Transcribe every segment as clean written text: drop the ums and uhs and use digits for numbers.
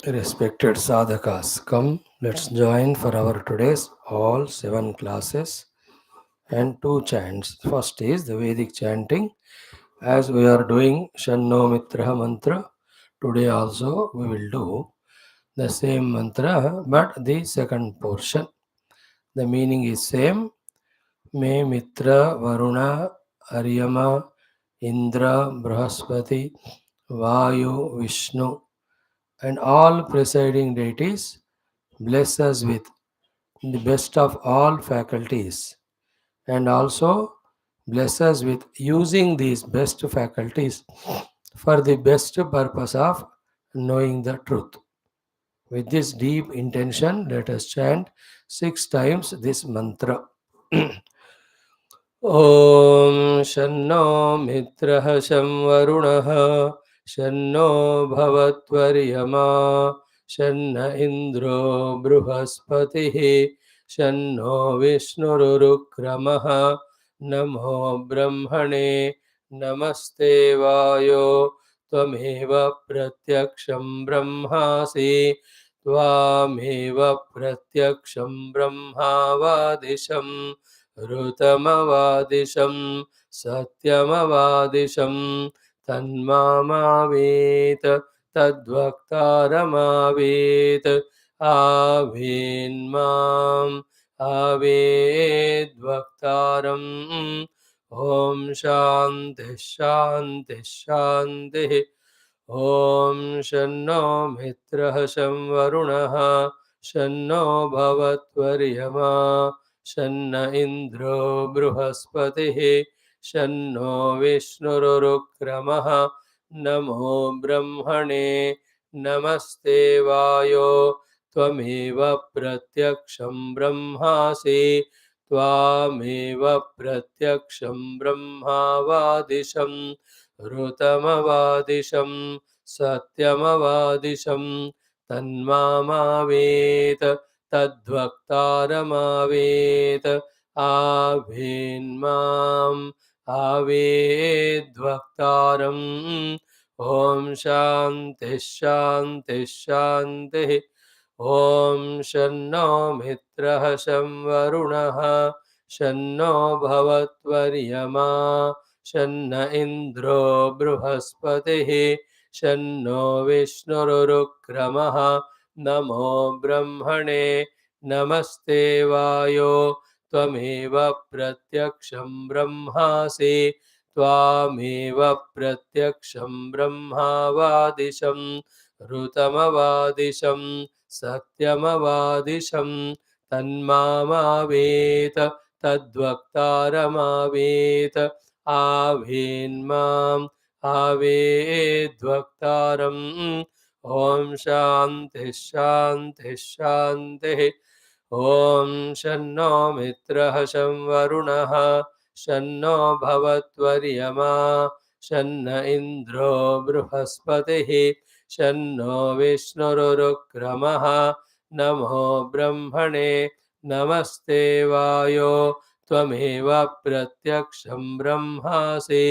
Respected sadhakas, come, let's join for our today's all 7 classes and 2 chants. First is the Vedic chanting. As we are doing Shanno Mitra mantra, today also we will do the same mantra but the second portion. The meaning is same. Me Mitra Varuna Aryama Indra Brahaspati Vayu Vishnu and all presiding deities bless us with the best of all faculties and also bless us with using these best faculties for the best purpose of knowing the truth. With this deep intention, let us chant 6 times this mantra. ॐ शन्नो मित्रः शं वरुणः शन्नो भवत्वर्यमा शन्न इन्द्रो बृहस्पतिः शन्नो विष्णुरुक्रमः नमो ब्रह्मणे नमस्ते वायो त्वमेव प्रत्यक्षं ब्रह्मासि त्वामेव प्रत्यक्षं ब्रह्मावादिशम् ऋतमवादिशं सत्यमवादिशं तन्मामावेत तद्वक्तारमावेत आवेन्माम् आवेद्वक्तारम् ॐ शान्तिः शान्तिः शान्तिः ॐ शन्नो मित्रः शं वरुणः शन्नो भवत्वर्यमा शन्न इन्द्रो बृहस्पतिः शन्नो विष्णुरुक्रमः नमो ब्रह्मणे नमस्ते वायो त्वमेव प्रत्यक्षं ब्रह्मासि त्वामेव प्रत्यक्षं ब्रह्मावादिशं ऋतमवादिशं सत्यमवादिशं तन्मामावेत तद्वक्तारमावेत आवेन्माम् आवेद्वक्तारम् ॐ शान्तिः शान्तिः शान्तिः ॐ शन्नो मित्रः शं वरुणः शन्नो भवत्वर्यमा शन्न इन्द्रो बृहस्पतिः शन्नो विष्णुरुक्रमः नमो ब्रह्मणे नमस्ते वायो त्वमेव प्रत्यक्षं ब्रह्मासि त्वामेव प्रत्यक्षं ब्रह्मावादिशं ऋतमवादिशं सत्यमवादिशं तन्मामावेत तद्वक्तारमावेत आवेन्माम् आवेद्वक्तारम् ॐ शान्तिः शान्तिः शान्तिः ॐ शन्नो मित्रः शं वरुणः शन्नो भवत्वर्यमा शन्न इन्द्रो बृहस्पतिः शन्नो विष्णुरुक्रमः नमो ब्रह्मणे नमस्ते वायो त्वमेव प्रत्यक्षं ब्रह्मासि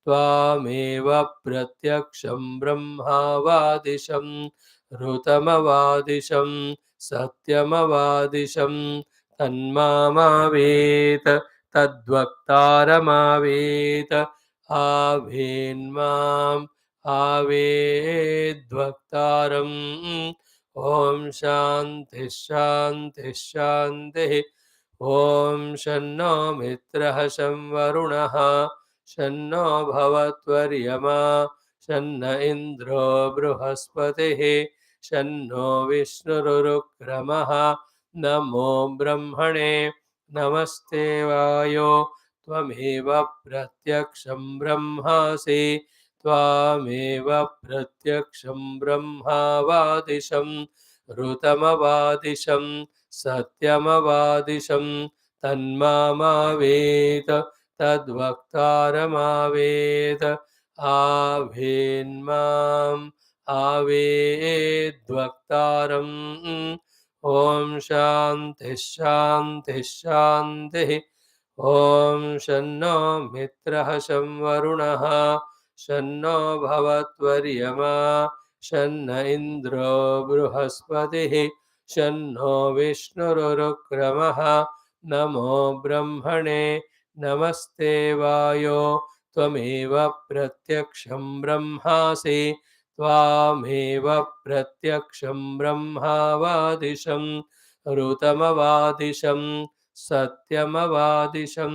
त्वामेव प्रत्यक्षं ब्रह्मावादिशं ऋतमवादिशं सत्यमवादिशं तन्मामावेत तद्वक्तारमावेत आवेन्माम् आवेद्वक्तारम् ॐ शान्तिः शान्तिः शान्तिः ॐ शन्नो मित्रः शं वरुणः शन्नो भवत्वर्यमा शन्न इन्द्रो बृहस्पतिः शन्नो विष्णुरुक्रमः नमो ब्रह्मणे नमस्ते वायो त्वमेव प्रत्यक्षं ब्रह्मासि त्वामेव प्रत्यक्षं ब्रह्मावादिशं ऋतमवादिशं सत्यमवादिशं तन्मामावेत तद्वक्तारमावेत आवेन्माम् आवेद्वक्तारम् ॐ शान्तिः शान्तिः शान्तिः Om Shanno Mitraha Shamvarunaha Shanno Bhavatvaryama Shanna Indro Bruhaspatihi Shanno Vishnurukramaha Namo Brahmane Namaste Vayo Tvameva Pratyaksham Brahmasi Tvameva Pratyaksham Brahmavadisham Rutamavadisham सत्यमवादिशं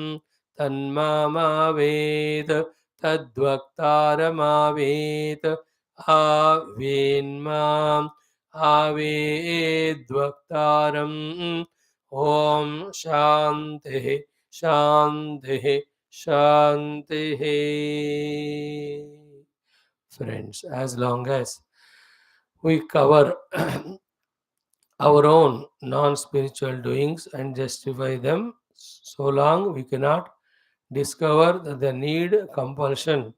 तन्मामावेद तद्वक्तारमावेद आवेन्माम् आवेद्वक्तारम् ॐ शान्तिः शान्तिः शान्तिः. Friends, as long as we cover our own non-spiritual doings and justify them, so long we cannot discover the need, compulsion,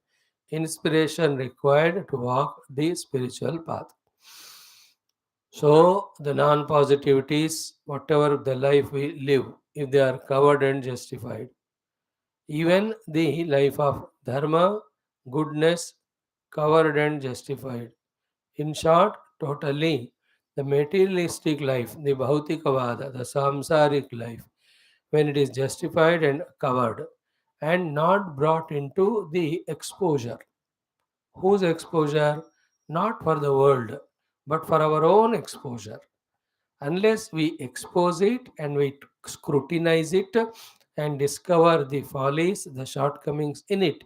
inspiration required to walk the spiritual path. So, the non positivities, whatever the life we live, if they are covered and justified, even the life of dharma, goodness, covered and justified. In short, totally, the materialistic life, the bhautikavada, the samsaric life, when it is justified and covered and not brought into the exposure. Whose exposure? Not for the world, but for our own exposure. Unless we expose it and we scrutinize it and discover the follies, the shortcomings in it,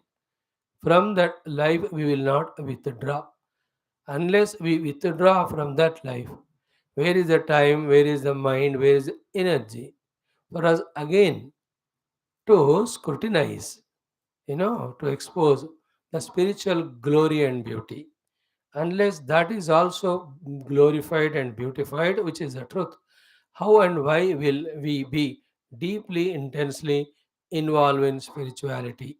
from that life we will not withdraw. Unless we withdraw from that life, where is the time, where is the mind, where is the energy for us again to scrutinize, to expose the spiritual glory and beauty? Unless that is also glorified and beautified, which is the truth, how and why will we be deeply, intensely involved in spirituality?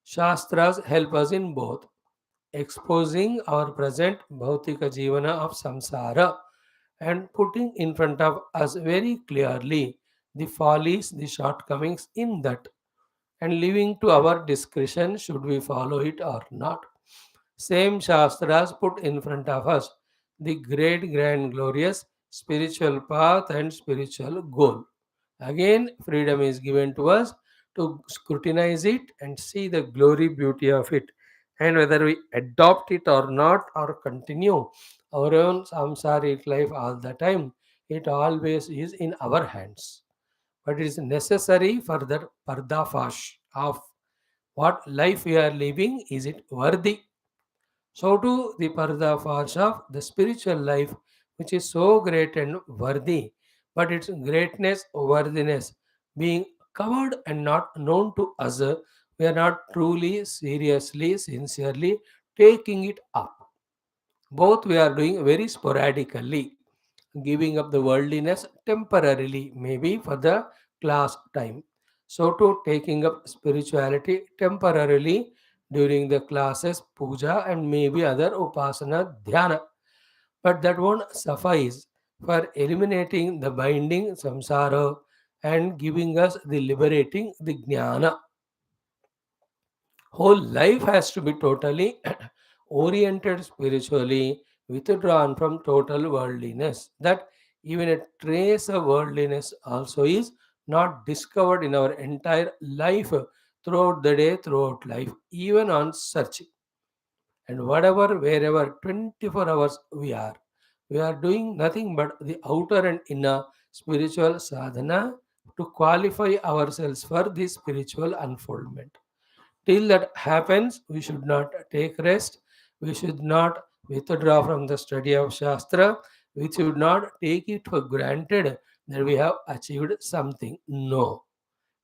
Shastras help us in both exposing our present bhautika jivana of samsara and putting in front of us very clearly the follies, the shortcomings in that, and leaving to our discretion should we follow it or not. Same Shastras put in front of us the great, grand, glorious spiritual path and spiritual goal. Again, freedom is given to us to scrutinize it and see the glory, beauty of it. And whether we adopt it or not, or continue our own samsaric life all the time, it always is in our hands. But it is necessary for the pardafash of what life we are living. Is it worthy? So too the pardafash of the spiritual life, which is so great and worthy, but its greatness, worthiness being covered and not known to us, we are not truly, seriously, sincerely taking it up. Both we are doing very sporadically, giving up the worldliness temporarily, maybe for the class time. So to taking up spirituality temporarily during the classes, puja, and maybe other upasana, dhyana. But that won't suffice for eliminating the binding samsara and giving us the liberating the jnana. Whole life has to be totally oriented spiritually, withdrawn from total worldliness. That even a trace of worldliness also is not discovered in our entire life throughout the day, throughout life, even on searching. And whatever, wherever, 24 hours we are doing nothing but the outer and inner spiritual sadhana to qualify ourselves for the spiritual unfoldment. Till that happens, we should not take rest. We should not withdraw from the study of Shastra. We should not take it for granted that we have achieved something. No.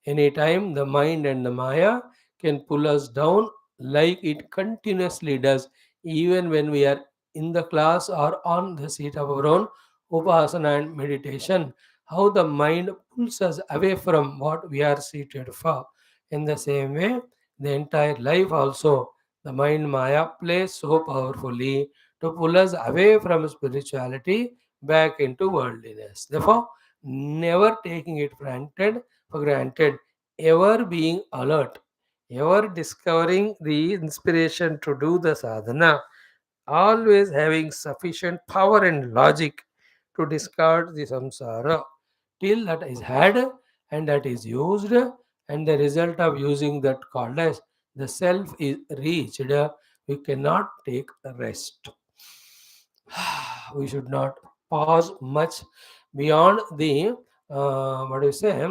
Anytime the mind and the Maya can pull us down like it continuously does, even when we are in the class or on the seat of our own upasana and meditation. How the mind pulls us away from what we are seated for. In the same way, the entire life also, the mind Maya plays so powerfully to pull us away from spirituality back into worldliness. Therefore, never taking it for granted ever being alert, ever discovering the inspiration to do the sadhana, always having sufficient power and logic to discard the samsara till that is had and that is used, and the result of using that called as the self is reached, we cannot take rest. We should not pause much beyond the what do you say,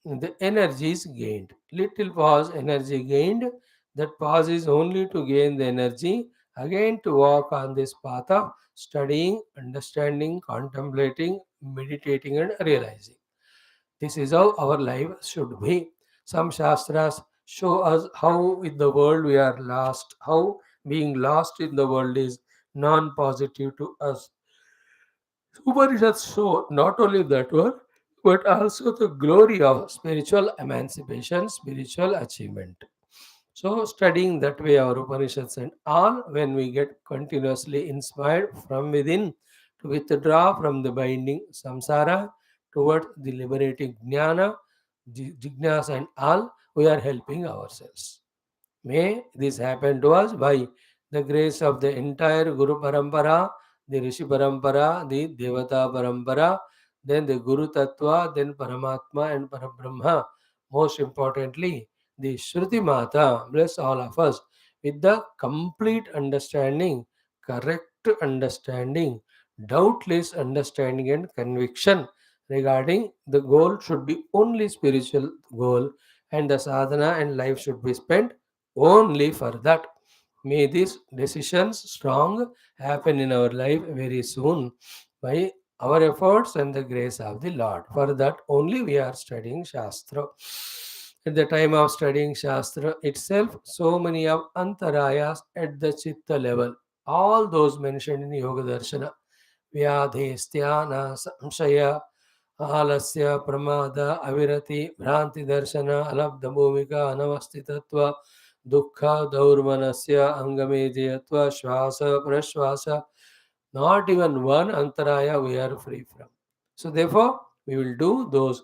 the energy is gained. Little pause, energy gained. That pause is only to gain the energy again to walk on this path of studying, understanding, contemplating, meditating, and realizing. This is how our life should be. Some Shastras show us how in the world we are lost, how being lost in the world is non positive to us. Upanishads show not only that one, but also the glory of spiritual emancipation, spiritual achievement. So, studying that way our Upanishads and all, when we get continuously inspired from within to withdraw from the binding samsara towards the liberating jnana, jnana and all, we are helping ourselves. May this happen to us by the grace of the entire Guru Parampara, the Rishi Parampara, the Devata Parampara, then the Guru Tattva, then Paramatma and Parabrahma. Most importantly, the Shruti Mata, bless all of us with the complete understanding, correct understanding, doubtless understanding and conviction regarding the goal should be only spiritual goal, and the sadhana and life should be spent only for that. May these decisions strong happen in our life very soon by our efforts and the grace of the Lord. For that only we are studying Shastra. At the time of studying Shastra itself, so many of antarayas at the chitta level, all those mentioned in Yoga Darshana, Vyadhesthana, Samshaya, आलस्य प्रमाद अविरति भ्रांति दर्शन अलब्ध भूमिका अनवस्थितत्व दुःख दौर्मनस्य अंगमेजयत्व श्वास प्रश्वास, not even one antaraya we are free from. So therefore we will do those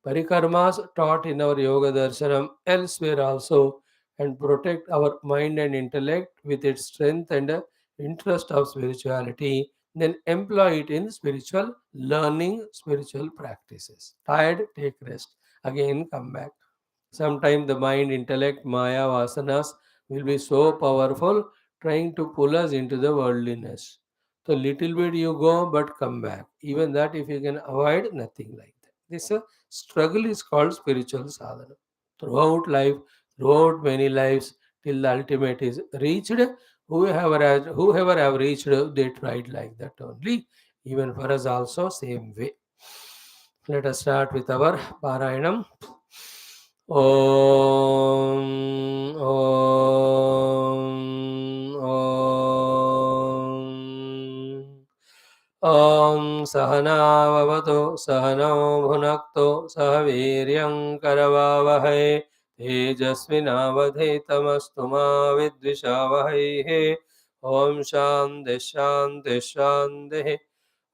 parikarmas taught in our yoga darshanam elsewhere also, and protect our mind and intellect with its strength and interest of spirituality, then employ it in spiritual learning, spiritual practices. Tired, take rest. Again, come back. Sometimes the mind, intellect, maya, vasanas will be so powerful, trying to pull us into the worldliness. So little bit you go, but come back. Even that, if you can avoid, nothing like that. This struggle is called spiritual sadhana. Throughout life, throughout many lives, till the ultimate is reached, whoever have reached, they tried like that only. Even for us also, same way. Let us start with our Parayanam. Om, Om, Om. Om Sahanavavatu Sahano Bhunakto Sahaviryam Karavavahai Tejasvinavadhetamastu ma Vidvishavahai. Om Shanti Shanti Shanti.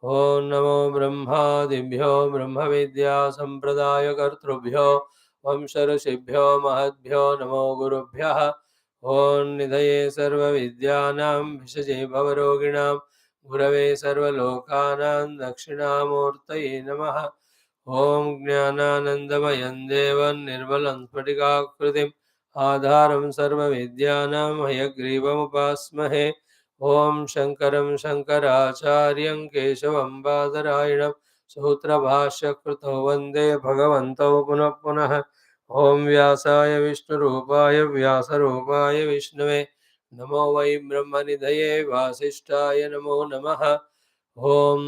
Om Namo Brahmadibhyo Brahma Vidya Sampradaya Kartrubhyo Vamsharashibhyo Mahadbhyo Namo Gurubhyaha. Om Nidhaye Sarva Vidyanam Vishaje Bhavaroginam Gurave Sarvalokanan Dakshinamurtaye Namaha. Om Jnananandamayan Devan Nirmalan Spatikakritim Adharam Sarva Vidyanam Hayagrivam Upasmahe. Om Shankaram Shankaracharyam Keshavam Badarayinam Sutra Krito Vande Bhagavanto Punah Punah. Om Vyasaya Vishnu Rupaya Vyasa Rupaya Vishnave Namo Vai Brahmanidhaye Vasishtaya Namo Namaha. Om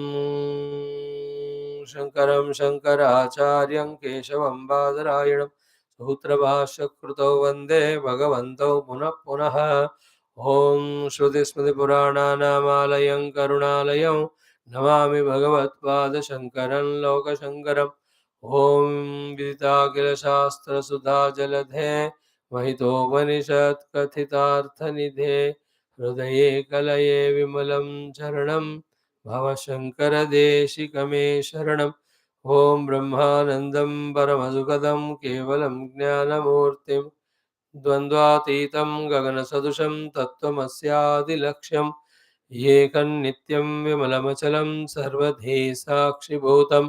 Shankaram Shankaracharyam Keshavam Badarayinam Sutra Krito Vande Bhagavanto Punah Punah. Om Shruti Smriti Purana Karunalayam Namami Bhagavatpada Shankaram Loka Shankaram. Om Vidita Shastra Sudha Jaladhe Mahitopanishad Kathitartha Nidhe Hrudaye Kalaye Vimalam Charanam Bhava Shankara Deshikame Sharanam ॐ ब्रह्मानन्दं परमसुखदं केवलं ज्ञानमूर्तिं द्वन्द्वातीतं गगनसदृशं तत्त्वमस्यादिलक्ष्यम् एकन्नित्यं विमलमचलं सर्वधी साक्षिभूतं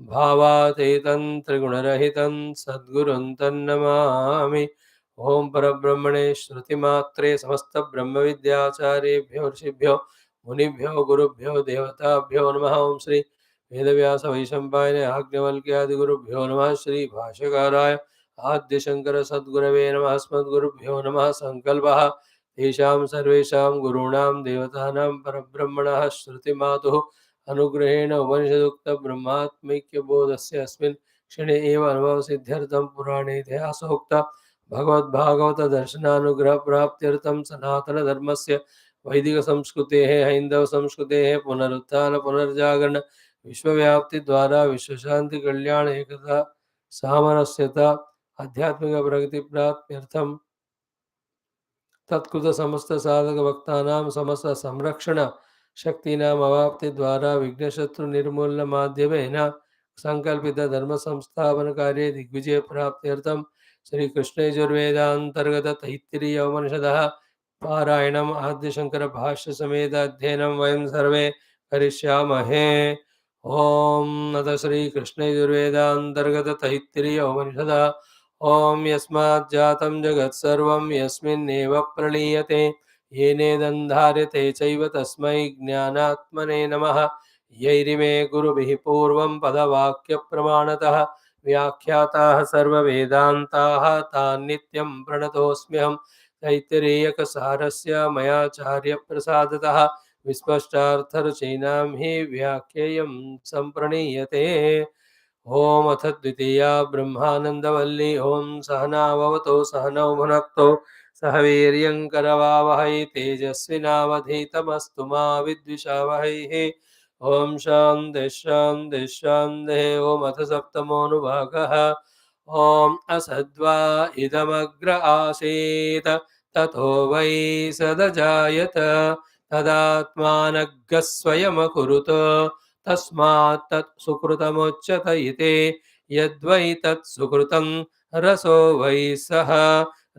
भावातीतं त्रिगुणरहितं सद्गुरुं तन्नमामि। ॐ परब्रह्मणे श्रुतिमात्रे समस्तब्रह्मविद्याचार्येभ्यो ऋषिभ्यो मुनिभ्यो गुरुभ्यो देवताभ्यो नमः। ॐ श्री वेदव्यास वैशम्पायने आज्ञवल्क्यादिगुरुभ्यो नमः। श्री भाष्यकाराय आद्यशंकर सद्गुरवे नमः। अस्मद्गुरुभ्यो नमः। संकल्पः तेषां सर्वेषां गुरूणां देवतानां परब्रह्मणः श्रुतिमातुः अनुग्रहेण उपनिषदुक्तब्रह्मात्मैक्यबोधस्य अस्मिन् क्षणे एव अनुभवसिद्ध्यर्थं पुराणे इतिहासोक्त भगवद्भागवतदर्शनानुग्रहप्राप्त्यर्थं सनातनधर्मस्य वैदिकसंस्कृतेः हैन्दवसंस्कृतेः पुनरुत्थान पुनर्जागरण विश्वव्याप्तिद्वारा विश्वशान्तिकल्याण एकता सामरस्यता आध्यात्मिकप्रगतिप्राप्त्यर्थं तत्कृत समस्त साधक भक्तानां समस्त संरक्षण शक्तीनाम अवाप्ति द्वारा विघ्नशत्रु निर्मूलन माध्यमेन संकल्पित धर्म संस्थापन कार्य दिग्विजय प्राप्त्यर्थम श्री कृष्ण यजुर्वेदांतर्गत तैत्तिरीय उपनिषदः पारायणम आद्य शंकर भाष्य समेत अध्ययनं वयं सर्वे करिष्यामहे। ओम अथ श्री कृष्ण यजुर्वेदांतर्गत तैत्तिरीय उपनिषदः ॐ यस्मात् जातं जगत्सर्वं यस्मिन्नेव प्रणीयते येनेदन्धार्यते चैव तस्मै ज्ञानात्मने नमः। यैरिमे गुरुभिः पूर्वं पदवाक्यप्रमाणतः व्याख्याताः सर्ववेदान्ताः तान् नित्यं प्रणतोऽस्म्यहं। तैत्तिरीयकसारस्य मयाचार्यप्रसादतः विस्पष्टार्थरचयिनां हि व्याख्येयं सम्प्रणीयते। ओम अथ द्वितीया ब्रह्मानंदवल्ली। ओम सहनाववतो सहनौ भुनक्तो सह वीर्यं करवावहै तेजस्विनावधीतमस्तु मा विद्विषावहैः। ओम शान्तिः शान्तिः शान्तिः। ओम अथ सप्तमोऽनुभागः। ओम असद्वा इदमग्र आसीत् ततो वै सदजायत तदात्मानग्गः स्वयमकुरुत तस्मात् तत् सुकृतमुच्यत इति। यद्वै तत् सुकृतं रसो वै सः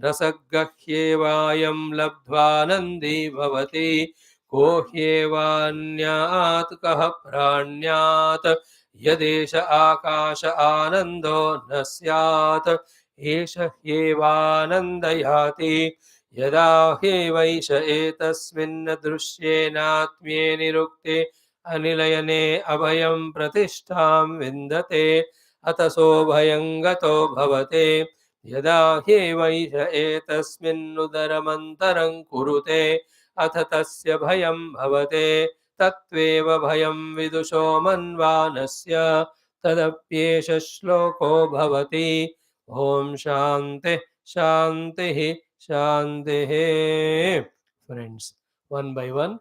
रसगह्येवायं लब्ध्वानन्दी भवति। को ह्येवान्यात् कः प्राण्यात् यदेष आकाश आनन्दो न स्यात् एष ह्येवानन्दयाति। यदा ह्येवैष एतस्मिन् दृश्येनात्म्ये निरुक्ते अनिलयने अभयं प्रतिष्ठां विन्दते अतसो भयं गतो भवते। यदा ह्येवैष एतस्मिन्नुदरमन्तरं कुरुते अथ तस्य भयं भवते। तत्त्वेव भयं विदुषो मन्वानस्य तदप्येष श्लोको भवति। ॐ शान्तिः शान्तिः शान्तिः। Friends, one by one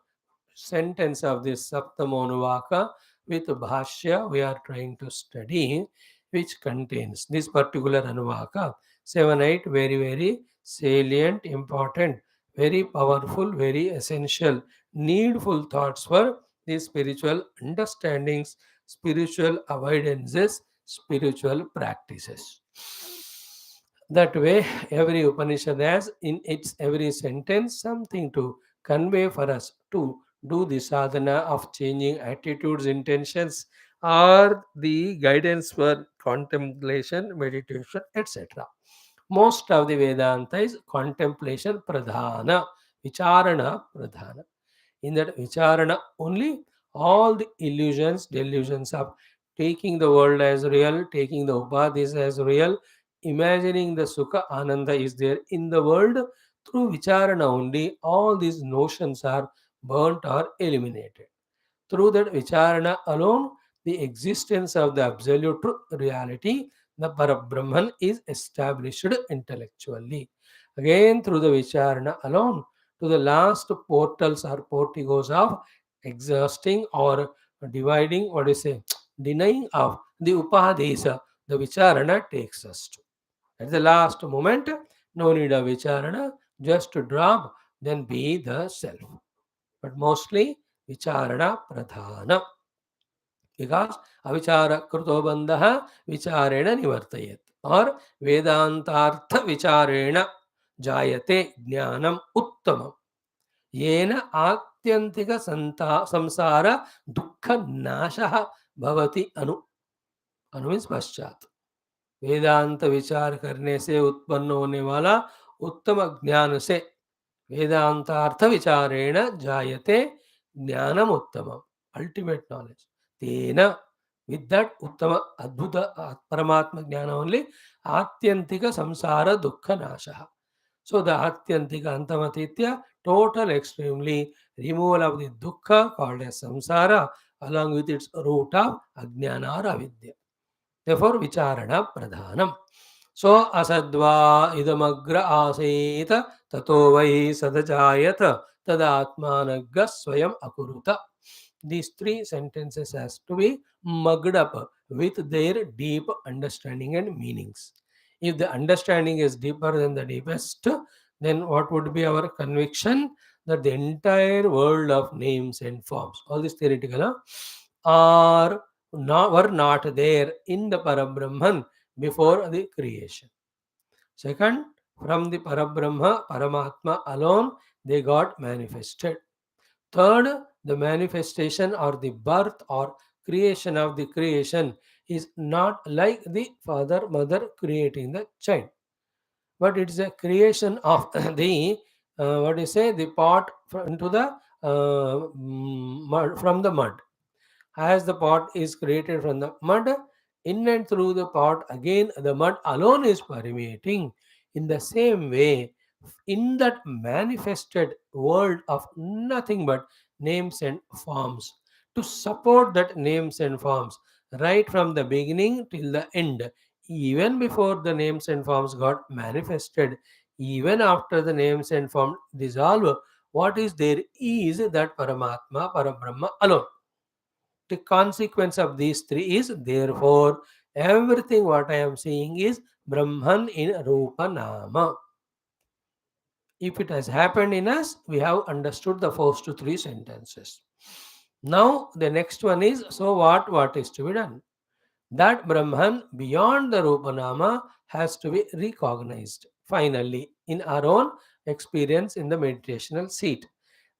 sentence of this Saptamonuvaka with Bhashya we are trying to study, which contains this particular Anuvaka. 7, 8 very, very salient, important, very powerful, very essential, needful thoughts for the spiritual understandings, spiritual avoidances, spiritual practices. That way, every Upanishad has in its every sentence something to convey for us to do the sadhana of changing attitudes, intentions, or the guidance for contemplation, meditation, etc. Most of the Vedanta is contemplation pradhana, vicharana pradhana. In that vicharana only, all the illusions, delusions of taking the world as real, taking the upadhis as real, imagining the sukha ananda is there in the world, through vicharana only, all these notions are burnt or eliminated. Through that vicharana alone, the existence of the absolute truth, reality, the Parabrahman, is established intellectually. Again, through the vicharana alone, to the last portals or porticos of exhausting or dividing, what is say, denying of the upadesa, the vicharana takes us to. At the last moment, no need of vicharana, just to drop, then be the self. But mostly vicharana pradhana. because avichara kruto bandha vicharena nivartayet, or vedantartha vicharena jayate jnanam uttamam येन आत्यंतिक संसार दुख नाशः भवति अनु अनु means पश्चात। वेदांत विचार करने से उत्पन्न होने वाला उत्तम ज्ञान से वेदांतार्थ विचारेण जायते ज्ञानम उत्तमम, अल्टीमेट नॉलेज। तेन विद दैट उत्तम अद्भुत परमात्मा ज्ञान ओनली आत्यंतिक संसार दुख नाशः। So the Atyantika Antamatitya, total extremely removal of the dukkha called as samsara along with its root of ajnana or avidya. Therefore, vicharana pradhanam. So asadva idamagra aseta tato vai sadajayata tadatmanagga swayam akuruta. These three sentences has to be mugged up with their deep understanding and meanings. If the understanding is deeper than the deepest, then what would be our conviction? That the entire world of names and forms, all this theoretical, are not, were not there in the Parabrahman before the creation. Second, from the Parabrahma, Paramatma alone, they got manifested. Third, the manifestation or the birth or creation of the creation is not like the father, mother creating the child, but it's a creation of the what do you say, the pot into the mud, from the mud. As the pot is created from the mud, in and through the pot, again the mud alone is permeating. In the same way, in that manifested world of nothing but names and forms, to support that names and forms right from the beginning till the end, even before the names and forms got manifested, even after the names and forms dissolve, what is there is that Paramatma, Parabrahma alone. The consequence of these three is therefore everything what I am seeing is Brahman in Rupa Nama. If it has happened in us, we have understood the first three sentences. Now the next one is, so what is to be done? That Brahman beyond the Rupanama has to be recognized finally in our own experience in the meditational seat.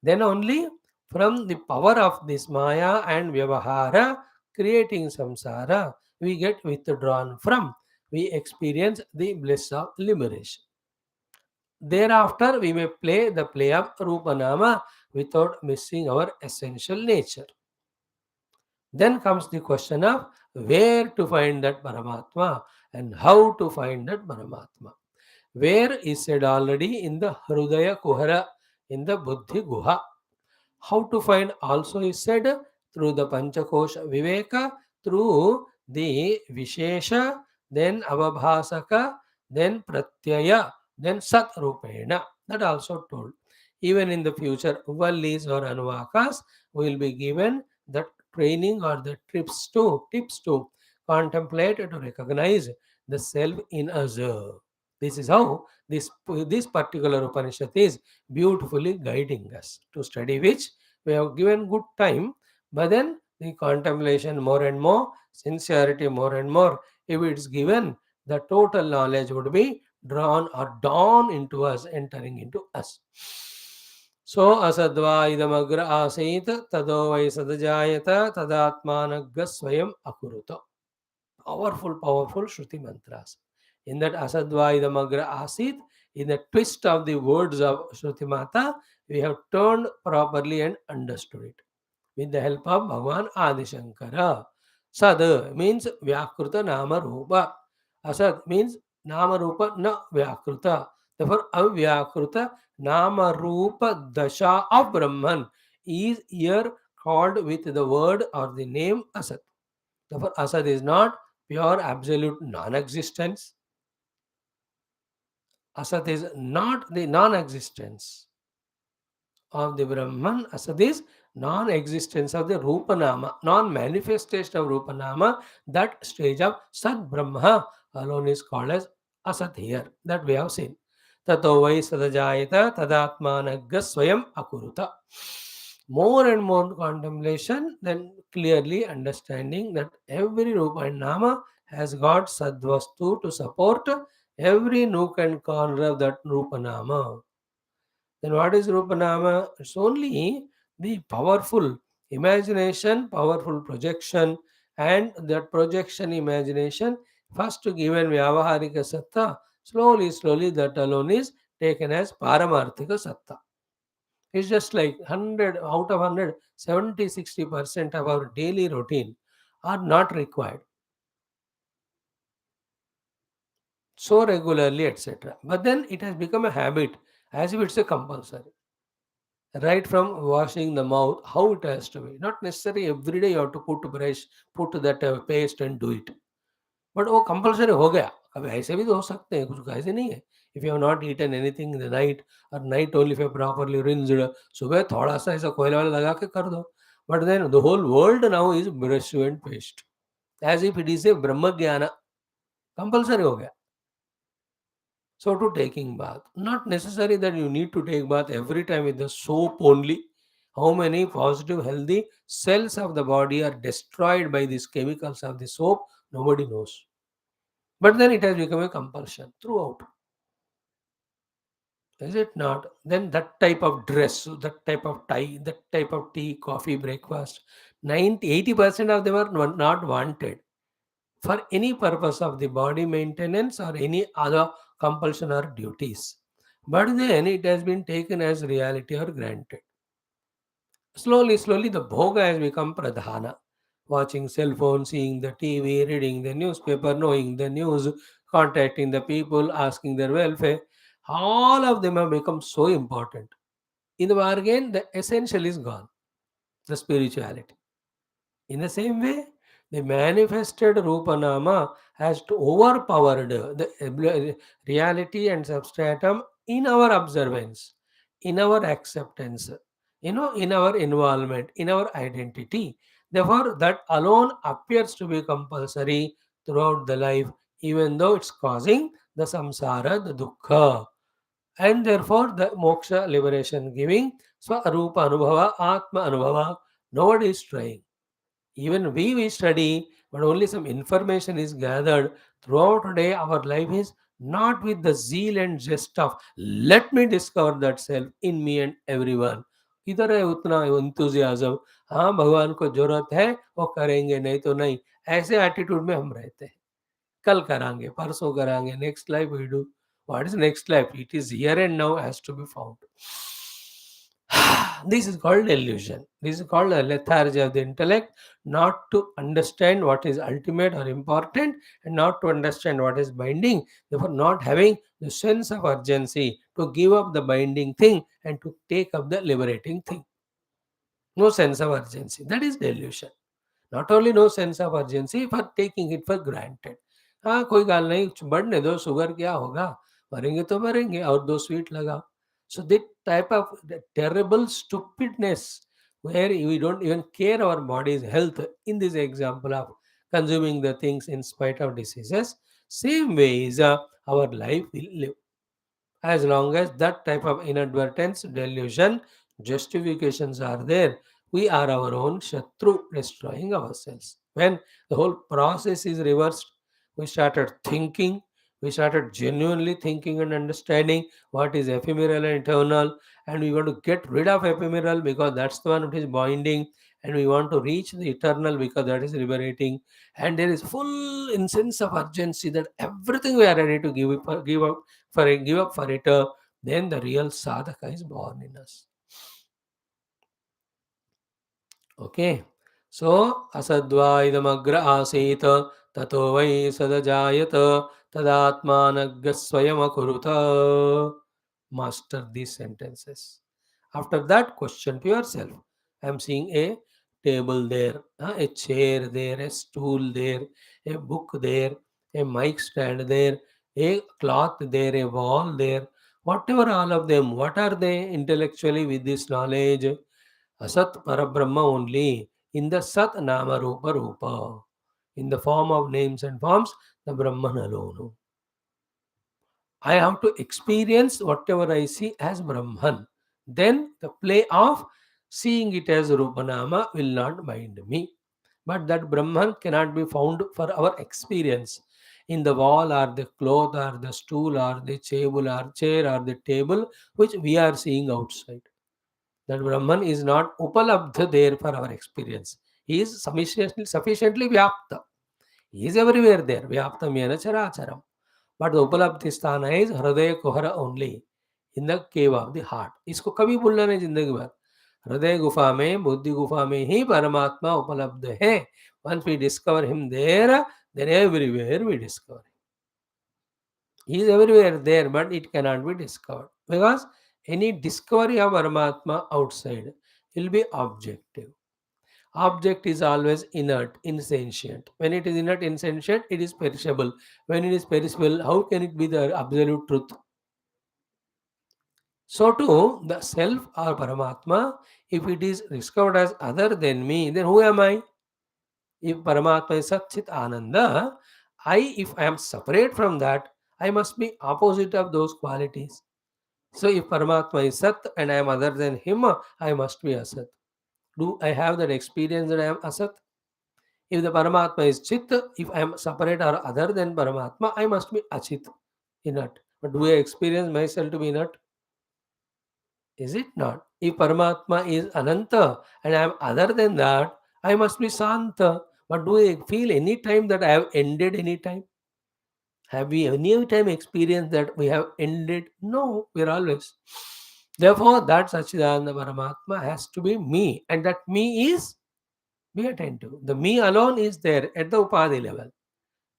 Then only from the power of this Maya and Vyavahara creating samsara, we get withdrawn from, we experience the bliss of liberation. Thereafter, we may play the play of Rupanama without missing our essential nature. Then comes the question of where to find that Paramatma and how to find that Paramatma. Where is said already in the Hrudaya Kuhara, in the Buddhi Guha. How to find also is said through the Panchakosha Viveka, through the Vishesha, then Avabhasaka, then Pratyaya, then Sat Rupena. That also told. Even in the future, Vallis or Anuvakas will be given that training or the tips to contemplate to recognize the self in us. This is how this particular Upanishad is beautifully guiding us, to study which we have given good time, but then the contemplation more and more, sincerity more and more, if it's given, the total knowledge would be drawn or dawn into us, entering into us. So asadva idamagra asit tado vai sadajayata tadatmanaga swayam akuruta. Powerful Shruti mantras. In that asadva idamagra asit, in the twist of the words of Shruti Mata, we have turned properly and understood it with the help of Bhagavan Adi Shankara. Sad means Vyakruta Nama Rupa. Asad means Nama Rupa na Vyakruta. Therefore, Avyakruta Nama Rupa Dasha of Brahman is here called with the word or the name Asad. Therefore, Asad is not pure absolute non-existence. Asad is not the non-existence of the Brahman. Asad is non-existence of the Rupanama, non-manifestation of Rupanama. That stage of Sad Brahma alone is called as Asat here. That we have seen. Tato vai sadajayata tadatmanagga swayam akuruta. More and more contemplation, then clearly understanding that every Rupa and Nama has got Sadvastu to support every nook and corner of that Rupa Nama. Then what is Rupa Nama? It's only the powerful imagination, powerful projection, and that projection imagination first given Vyavaharika Satta, slowly that alone is taken as Paramarthika Satta. It's just like 100 out of 100, 60% of our daily routine are not required so regularly, etc. But then it has become a habit as if it's a compulsory. Right from washing the mouth, how it has to be. Not necessarily every day you have to put brush, put that paste and do it. But वो compulsory हो गया. अब ऐसे भी तो हो सकते हैं, कुछ ऐसे नहीं है. If you have not eaten anything in the night और night only if you properly rinsed, सुबह थोड़ा सा ऐसा कोयला वाला लगा के कर दो. But then the whole world now is brush and paste as if it is a Brahma gyan. Compulsory हो गया. So to taking bath, not necessary that you need to take bath every time with the soap only. How many positive healthy cells of the body are destroyed by these chemicals of the soap, nobody knows. But then it has become a compulsion throughout. Is it not? Then that type of dress, that type of tie, that type of tea, coffee, breakfast, 80% of them are not wanted for any purpose of the body maintenance or any other compulsion or duties. But then it has been taken as reality or granted. Slowly, the bhoga has become pradhana. Watching cell phone, seeing the TV, reading the newspaper, knowing the news, contacting the people, asking their welfare, all of them have become so important. In the bargain, the essential is gone, the spirituality. In the same way, the manifested Rupanama has to overpowered the reality and substratum in our observance, in our acceptance, in our involvement, in our identity. Therefore, that alone appears to be compulsory throughout the life, even though it's causing the samsara, the dukkha. And therefore, the moksha liberation giving swarupa anubhava, atma anubhava, nobody is trying. Even we study, but only some information is gathered. Throughout today, our life is not with the zeal and zest of let me discover that self in me and everyone. किधर है उतना enthusiasm? हाँ, भगवान को जरूरत है वो करेंगे, नहीं तो नहीं. ऐसे एटीट्यूड में हम रहते हैं. कल करांगे, परसों करांगे, next life we do. What is next life? It is here and now has to be found. This is called illusion. This is called a lethargy of the intellect, not to understand what is ultimate or important and not to understand what is binding. Therefore, not having the sense of urgency to give up the binding thing and to take up the liberating thing. No sense of urgency. That is delusion. Not only no sense of urgency for taking it for granted. हाँ, कोई गाल नहीं, बढ़ने दो, sugar क्या होगा, मरेंगे तो मरेंगे और दो स्वीट लगाओ. So that type of terrible stupidness where we don't even care our body's health in this example of consuming the things in spite of diseases, same way is our life will live. As long as that type of inadvertence, delusion, justifications are there, we are our own Shatru, destroying ourselves. When the whole process is reversed, we started thinking, we started genuinely thinking and understanding what is ephemeral and eternal, and we want to get rid of ephemeral because that's the one which is binding, and we want to reach the eternal because that is liberating. And there is full sense of urgency that everything we are ready to give up for it, then the real sadhaka is born in us. Okay. So asadva idamagra asita tato vai sadajayata tadatmanaggasvayam akuruta. Master these sentences. After that, question to yourself. I am seeing a table there, a chair there, a stool there, a book there, a mic stand there, a cloth there, a wall there. Whatever all of them, what are they intellectually with this knowledge? Asat Parabrahma only. In the Sat Nama Rupa Rupa. In the form of names and forms, the Brahman alone. I have to experience whatever I see as Brahman. Then the play of Seeing it as Rupanama will not bind me. But that Brahman cannot be found for our experience in the wall or the cloth or the stool or the table or chair or the table which we are seeing outside. That Brahman is not upalabdha there for our experience. He is sufficiently vyapta. He is everywhere there. Vyapta mena characharam. But the upalabdhi sthana is hridaya kuhara only. In the cave of the heart. इसको कभी भूलना नहीं जिंदगी भर. हृदय गुफा में, बुद्धि गुफा में ही परमात्मा उपलब्ध है. Once we discover him there, then everywhere we discover him. He is everywhere there, but it cannot be discovered. Because any discovery of Paramatma outside will be objective. Object is always inert, insentient. When it is inert, insentient, it is perishable. When it is perishable, how can it be the absolute truth? So too, the self or Paramatma, if it is discovered as other than me, then who am I? If Paramatma is Sat Chit Ananda, if I am separate from that, I must be opposite of those qualities. So if Paramatma is Sat and I am other than him, I must be Asat. Do I have that experience that I am Asat? If the Paramatma is Chit, if I am separate or other than Paramatma, I must be Achit, inert. But do I experience myself to be inert? Is it not? If Paramatma is Ananta and I am other than that, I must be Santa. But do I feel any time that I have ended any time? Have we any time experienced that we have ended? No, we are always. Therefore, that Sachidananda Paramatma has to be me. And that me is, be attentive. The me alone is there at the Upadhi level.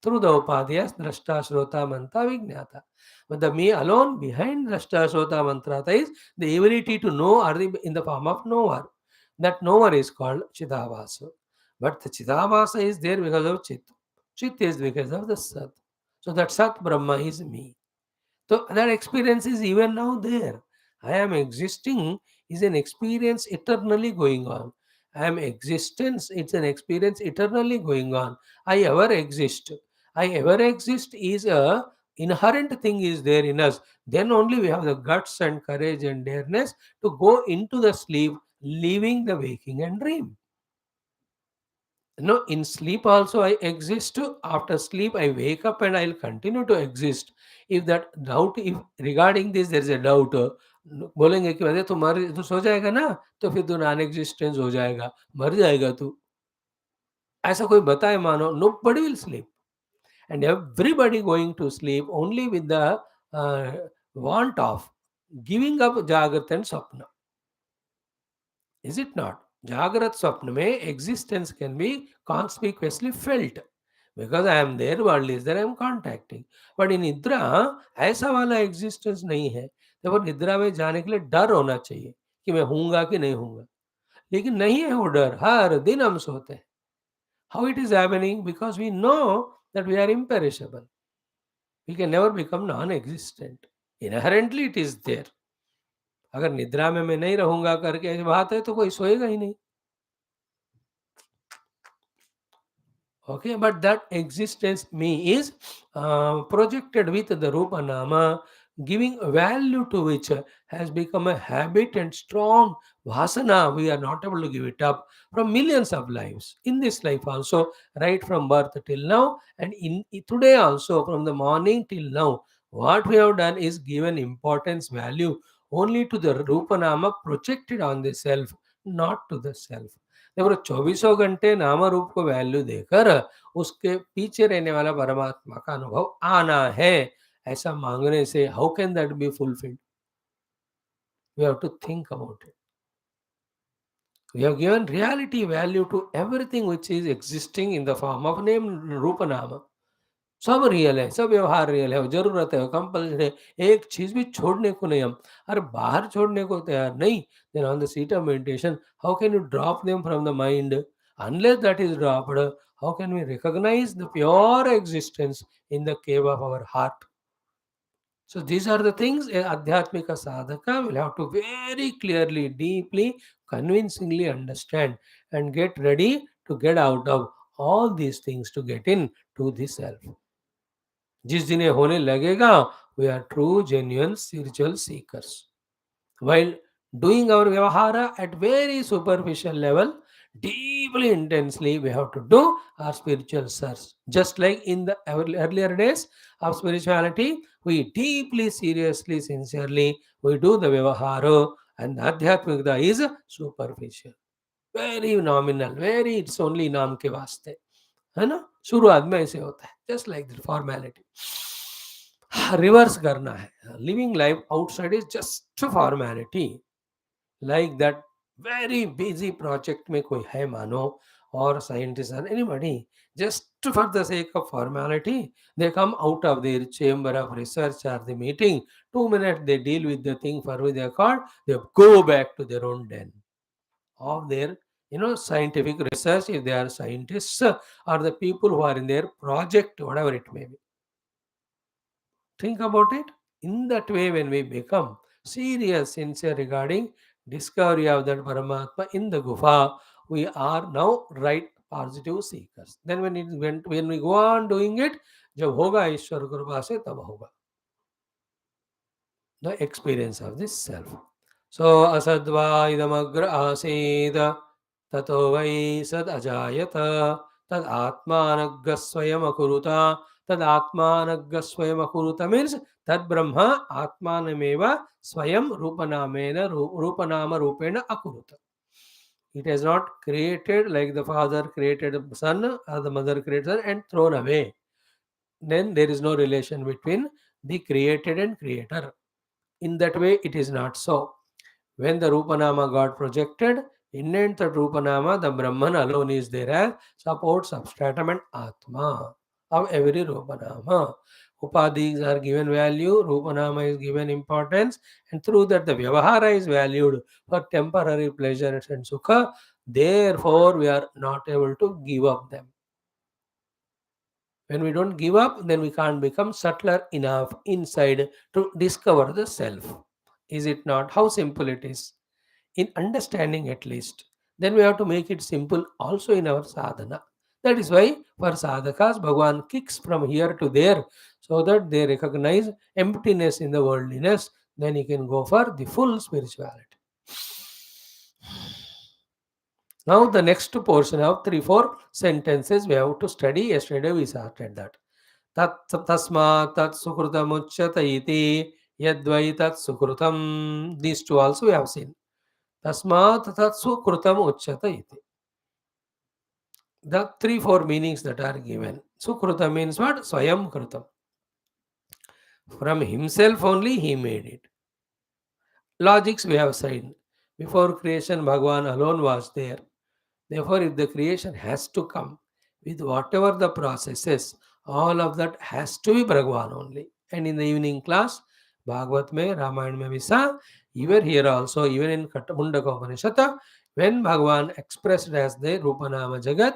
Through the Upadhyas, Drashta, Shrota, Manta, Vijnata. But the me alone behind Drashta, Shrota, Mantrata is the ability to know or in the form of knower. That knower is called Chidavasa. But the Chidavasa is there because of Chit. Chit is because of the Sat. So that Sat Brahma is me. So that experience is even now there. I am existing is an experience eternally going on. I am existence, it's an experience eternally going on. I ever exist. I ever exist is a inherent thing is there in us. Then only we have the guts and courage and dareness to go into the sleep, leaving the waking and dream. No, in sleep also I exist. After sleep, I wake up and I'll continue to exist. If that doubt, if regarding this there is a doubt, बोलेंगे कि अरे तू सो जाएगा ना तो फिर तू non existence हो जाएगा, मर जाएगा तू. ऐसा कोई बताए मानो, nobody will sleep and everybody going to sleep only with the want of giving up जागृत and स्वप्न. Is it not? Jagrat Swapna mein existence can be conspicuously felt. Because I am there, world is there, I am contacting. But in Nidra, ऐसा वाला existence नहीं है. Therefore, निद्रा में जाने के लिए डर होना चाहिए कि मैं हूँगा कि नहीं हूँगा. लेकिन नहीं है वो डर. हर दिन हम सोते हैं. How it is happening? Because we know that we are imperishable. We can never become non-existent. Inherently it is there. अगर निद्रा में मैं नहीं रहूंगा करके ऐसी बात है तो कोई सोएगा ही नहीं. Okay, but that existence me is projected with the Rupa Nama, giving value to which has become a habit and strong vasana. We are not able to give it up from millions of lives. In this life also, right from birth till now, and in today also, from the morning till now, what we have done is given importance, value only to the Rupa Nama projected on the self, not to the self. देखो चौबीसों घंटे नाम रूप को value देकर उसके पीछे रहने वाला परमात्मा का अनुभव आना है ऐसा मांगने से how can that be fulfilled. We have to think about it. We have given reality value to everything which is existing in the form of name roop naam. सब रियल है, सब व्यवहार रियल है, जरूरत है, कंपल्सरी है. एक चीज भी छोड़ने को नहीं हम. अरे बाहर छोड़ने को तैयार नहीं. Then on the seat of meditation how can you drop them from the mind. Unless that is dropped, how can we recognize the pure existence in the cave of our heart? So these are the things a Adhyatmika sadhaka will have to very clearly, deeply, convincingly understand and get ready to get out of all these things to get in to the self. जिस दिन ये होने लगेगा, we are true, genuine spiritual seekers. While doing our vyavahara at very superficial level, deeply intensely we have to do our spiritual search. Just like in the earlier days of spirituality, we deeply, seriously, sincerely we do the vyavahara, and the adhyatmikta is superficial, very nominal, very, it's only नाम के वास्ते, है ना, शुरुआत में ऐसे होता है, just like the formality. Reverse करना है, living life outside is just formality. Like that very busy project में कोई है मानो, or scientist or anybody, just for the sake of formality, they come out of their chamber of research or the meeting, 2 minutes they deal with the thing for which they are called, they go back to their own den of their, scientific research, if they are scientists, or the people who are in their project, whatever it may be. Think about it. In that way, when we become serious, sincere regarding discovery of that Paramatma in the Gufa, we are now right positive seekers. Then when we go on doing it, जब होगा ईश्वर कृपा से तब होगा the experience of this self. So asadva idamagra aseda tato vai sad ajayata tad atmanaggasvayam akuruta tad atmanaggasvayam akuruta means tad brahma atmanameva swayam rupanama rupena akuruta. It has not created like the father created the son or the mother created son and thrown away. Then there is no relation between the created and creator. In that way, it is not so. When the Rupanama got projected, innate that Rupanama, the Brahman alone is there as support, substratum, and Atma of every Rupanama. Upadhis are given value, Rupanama is given importance, and through that the Vyavahara is valued for temporary pleasure and Sukha. Therefore, we are not able to give up them. When we don't give up, then we can't become subtler enough inside to discover the self. Is it not? How simple it is. In understanding at least. Then we have to make it simple also in our sadhana. That is why for sadhakas, Bhagavan kicks from here to there so that they recognize emptiness in the worldliness. Then he can go for the full spirituality. Now the next portion of 3-4 sentences we have to study. Yesterday we started that. Tat tasma tat sukrutam uchyata iti yadvai tat sukrutam. These two also we have seen. Tasmat tat sukrutam uchyata iti. The 3-4 meanings that are given. Sukrutam means what? Swayam krutam. From himself only he made it. Logics we have seen. Before creation, Bhagavan alone was there. Therefore, if the creation has to come with whatever the processes, all of that has to be Bhagavan only. And in the evening class, Bhagavat mein, Ramayana mein we saw, even here also, even in Mundaka Upanishad, when Bhagavan expressed as the Rupanama Jagat,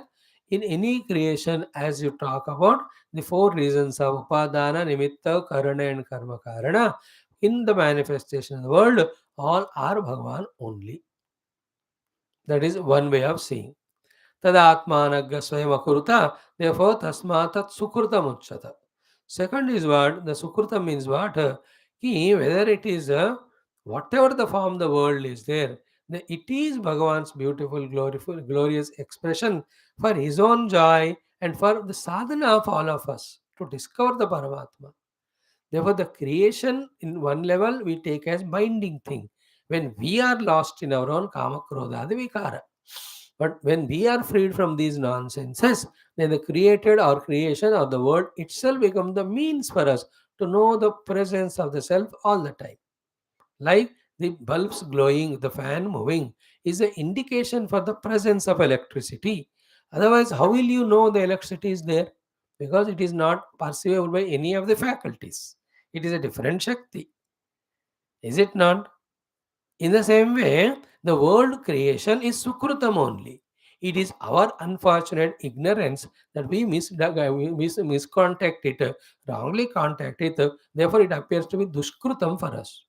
in any creation, as you talk about the 4 reasons of Upadana, Nimitta, Karana, and Karma Karana, in the manifestation of the world, all are Bhagavan only. That is one way of seeing. Tadatmanagga swayamakuruta. Therefore, tasmatat sukrutam uchyata. Second is what? The sukrutam means what? Whether it is whatever the form the world is there, it is Bhagavan's beautiful, glorious expression for his own joy and for the sadhana of all of us to discover the Paramatma. Therefore, the creation in one level we take as binding thing. When we are lost in our own kama, krodha, vikara. But when we are freed from these nonsenses, then the created or creation or the world itself become the means for us to know the presence of the self all the time. Like the bulbs glowing, the fan moving is an indication for the presence of electricity. Otherwise, how will you know the electricity is there? Because it is not perceivable by any of the faculties. It is a different Shakti. Is it not? In the same way, the world creation is Sukrutam only. It is our unfortunate ignorance that we miscontact it, wrongly contact it. Therefore, it appears to be Dushkrutam for us.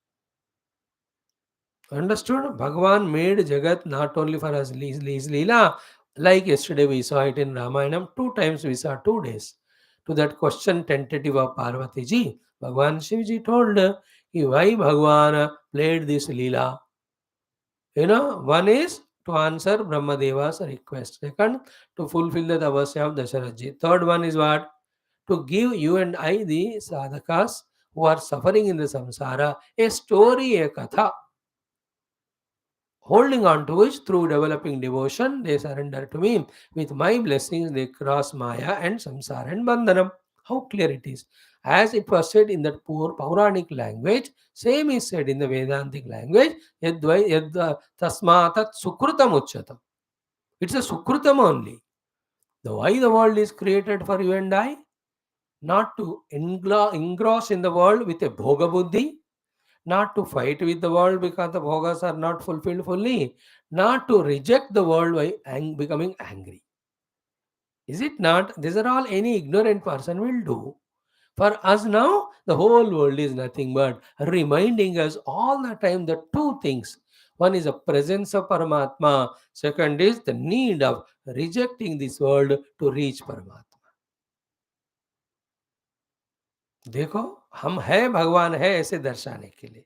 Understood? Bhagavan made Jagat not only for us, his Leela. Like yesterday we saw it in Ramayanam, 2 times we saw 2 days. To that question tentative of Parvati ji, Bhagavan Shivji told why Bhagavan played this Leela. One is to answer Brahmadeva's request. Second, to fulfill the tapasya of Dasharatji. Third one is what? To give you and I, the sadhakas who are suffering in the samsara, a story, a katha, holding on to which through developing devotion they surrender to me. With my blessings they cross Maya and samsara and bandhanam. How clear it is. As it was said in that poor Puranic language, same is said in the Vedantic language, tasmatat sukrutam uchyatam. It's a sukrutam only. The why the world is created for you and I? Not to engross in the world with a bhoga buddhi, not to fight with the world because the bhogas are not fulfilled fully, not to reject the world by becoming angry. Is it not? These are all any ignorant person will do. For us now, the whole world is nothing but reminding us all the time the two things. One is the presence of Paramatma. Second is the need of rejecting this world to reach Paramatma. देखो, हम है भगवान है ऐसे दर्शाने के लिए,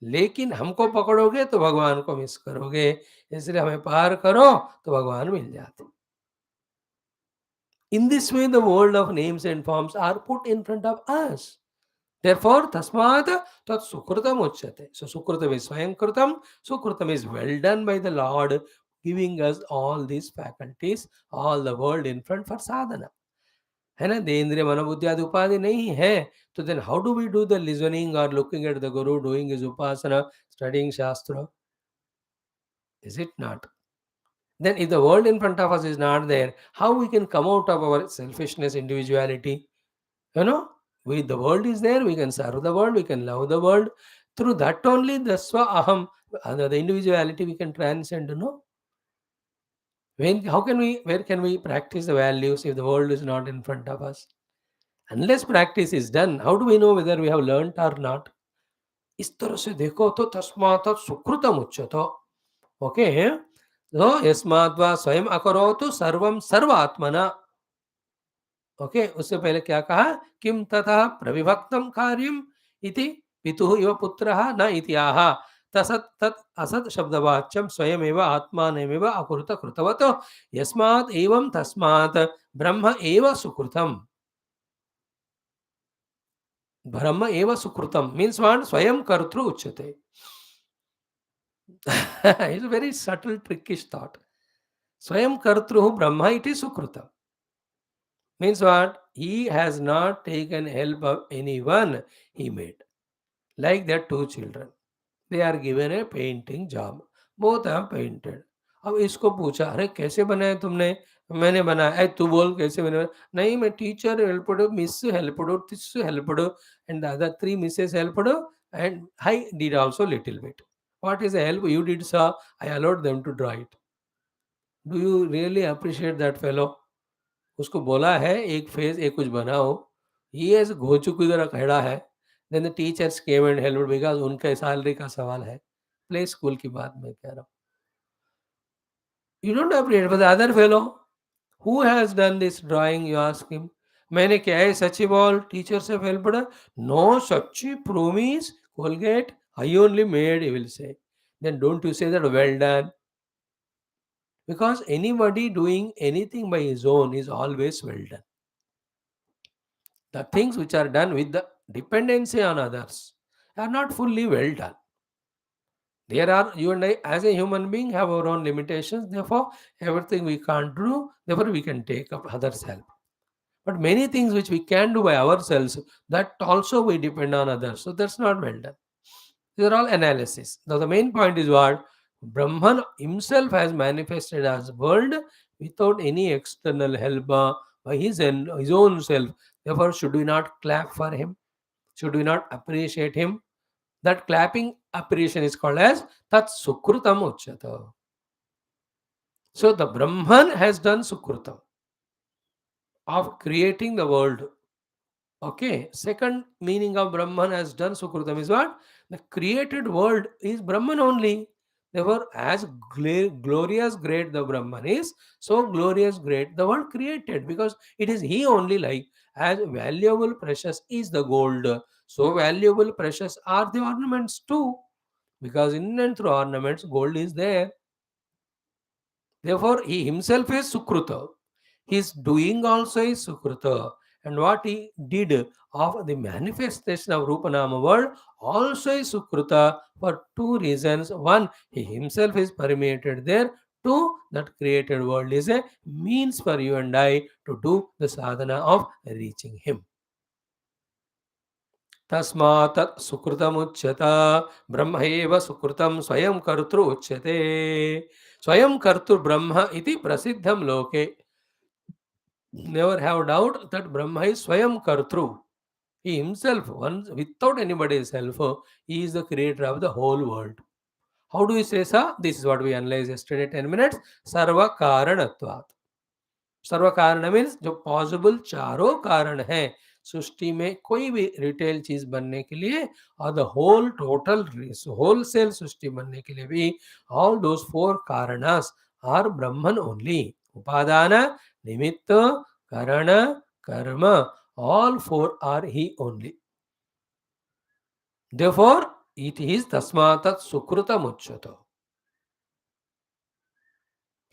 लेकिन हमको पकड़ोगे तो भगवान को मिस करोगे, इसलिए हमें पार करो तो भगवान मिल जाते. In this way, the world of names and forms are put in front of us. Therefore, tasmat tat sukrutam uchyate. So, sukrutam is swayamkrutam. Sukrutam is well done by the Lord, giving us all these faculties, all the world in front for sadhana. है ना, देन्द्रिय मनोबुद्धि आदि उपाधि नहीं है, तो then how do we do the listening or looking at the guru doing his upasana, studying shastra? Is it not? Then if the world in front of us is not there, how we can come out of our selfishness, individuality? You know, the world is there, we can serve the world, we can love the world. Through that only the swa aham, the individuality we can transcend, where can we practice the values if the world is not in front of us? Unless practice is done, how do we know whether we have learnt or not? इस तरह से देखो तो तस्मात् सुकृतम उच्यते. Okay, तो यस्मात् वा स्वयं अकरोतु सर्वं सर्वात्मना. ओके, उससे पहले क्या कहा? किम तथा प्रविभक्तम कार्यम इति पितुः इव पुत्रः न इति आह. तसत् तत् असत् शब्दवाच्यं स्वयमेव आत्मानमेव अकुरुत कृतवत् यस्मात् एवं तस्मात् ब्रह्म एव सुकृतम्. ब्रह्म एव सुकृतम means what? Swayam kartru uchyate. It's a very subtle, trickish thought. Swayam kartru Brahma iti sukrutam. Means what? He has not taken help of anyone he made. Like their two children. They are given a painting job. Both have painted. अब इसको पूछा, अरे कैसे बनाया तुमने? मैंने बनाया. अरे तू बोल कैसे बनाया? नहीं, मैं teacher help do, miss help do, this help do, and the other three misses help do, and I did also little bit. What is the help you did, sir? I allowed them to draw it. Do you really appreciate that fellow? उसको बोला है एक face एक कुछ बनाओ, ये ऐसे घोचुक इधर खड़ा है. Then the teachers came and help because उनके सैलरी का सवाल है. प्ले स्कूल की बात मैं कह रहा हूँ. You don't appreciate for the other fellow who has done this drawing. You ask him, मैंने क्या है सच्ची बॉल टीचर से हेल्प पड़ा? नो सच्ची promise Colgate I only made, you will say. Then don't you say that well done. Because anybody doing anything by his own is always well done. The things which are done with the dependency on others are not fully well done. There are, you and I as a human being have our own limitations, therefore everything we can't do, therefore we can take up others' help. But many things which we can do by ourselves, that also we depend on others. So that's not well done. These are all analysis. Now the main point is what? Brahman himself has manifested as world without any external help by his own self. Therefore, should we not clap for him? Should we not appreciate him? That clapping appreciation is called as Tat Sukrutam Uchyata. So the Brahman has done Sukrutam of creating the world. Okay, second meaning of Brahman has done Sukrutam is what? The created world is Brahman only. Therefore, as glorious great the Brahman is, so glorious great the world created, because it is he only. Like as valuable precious is the gold, so valuable precious are the ornaments too. because in and through ornaments, gold is there. Therefore, he himself is Sukruta. His doing also is Sukruta. And what he did of the manifestation of Rupanama world also is Sukruta for two reasons. One, he himself is permeated there. Two, that created world is a means for you and I to do the sadhana of reaching him. तस्मात् सुकृतमुच्यत ब्रह्म एव सुकृतं स्वयं कर्तृ उच्यते स्वयं कर्तृ ब्रह्म इति प्रसिद्धं लोके. Never have doubt that Brahma is swayam kartru. He himself, once without anybody's help, he is the creator of the whole world. How do we say so? This is what we analyzed yesterday 10 minutes. Sarva karanatvat. सर्व कारण means जो possible चारों कारण है सृष्टि में कोई भी retail चीज बनने के लिए और द होल टोटल होलसेल सृष्टि बनने के लिए भी ऑल दोस फोर कारणस आर ब्रह्मन ओनली. उपादान निमित्त करण कर्म all four are he only. Therefore, it is tasmatat sukrutam uchyata.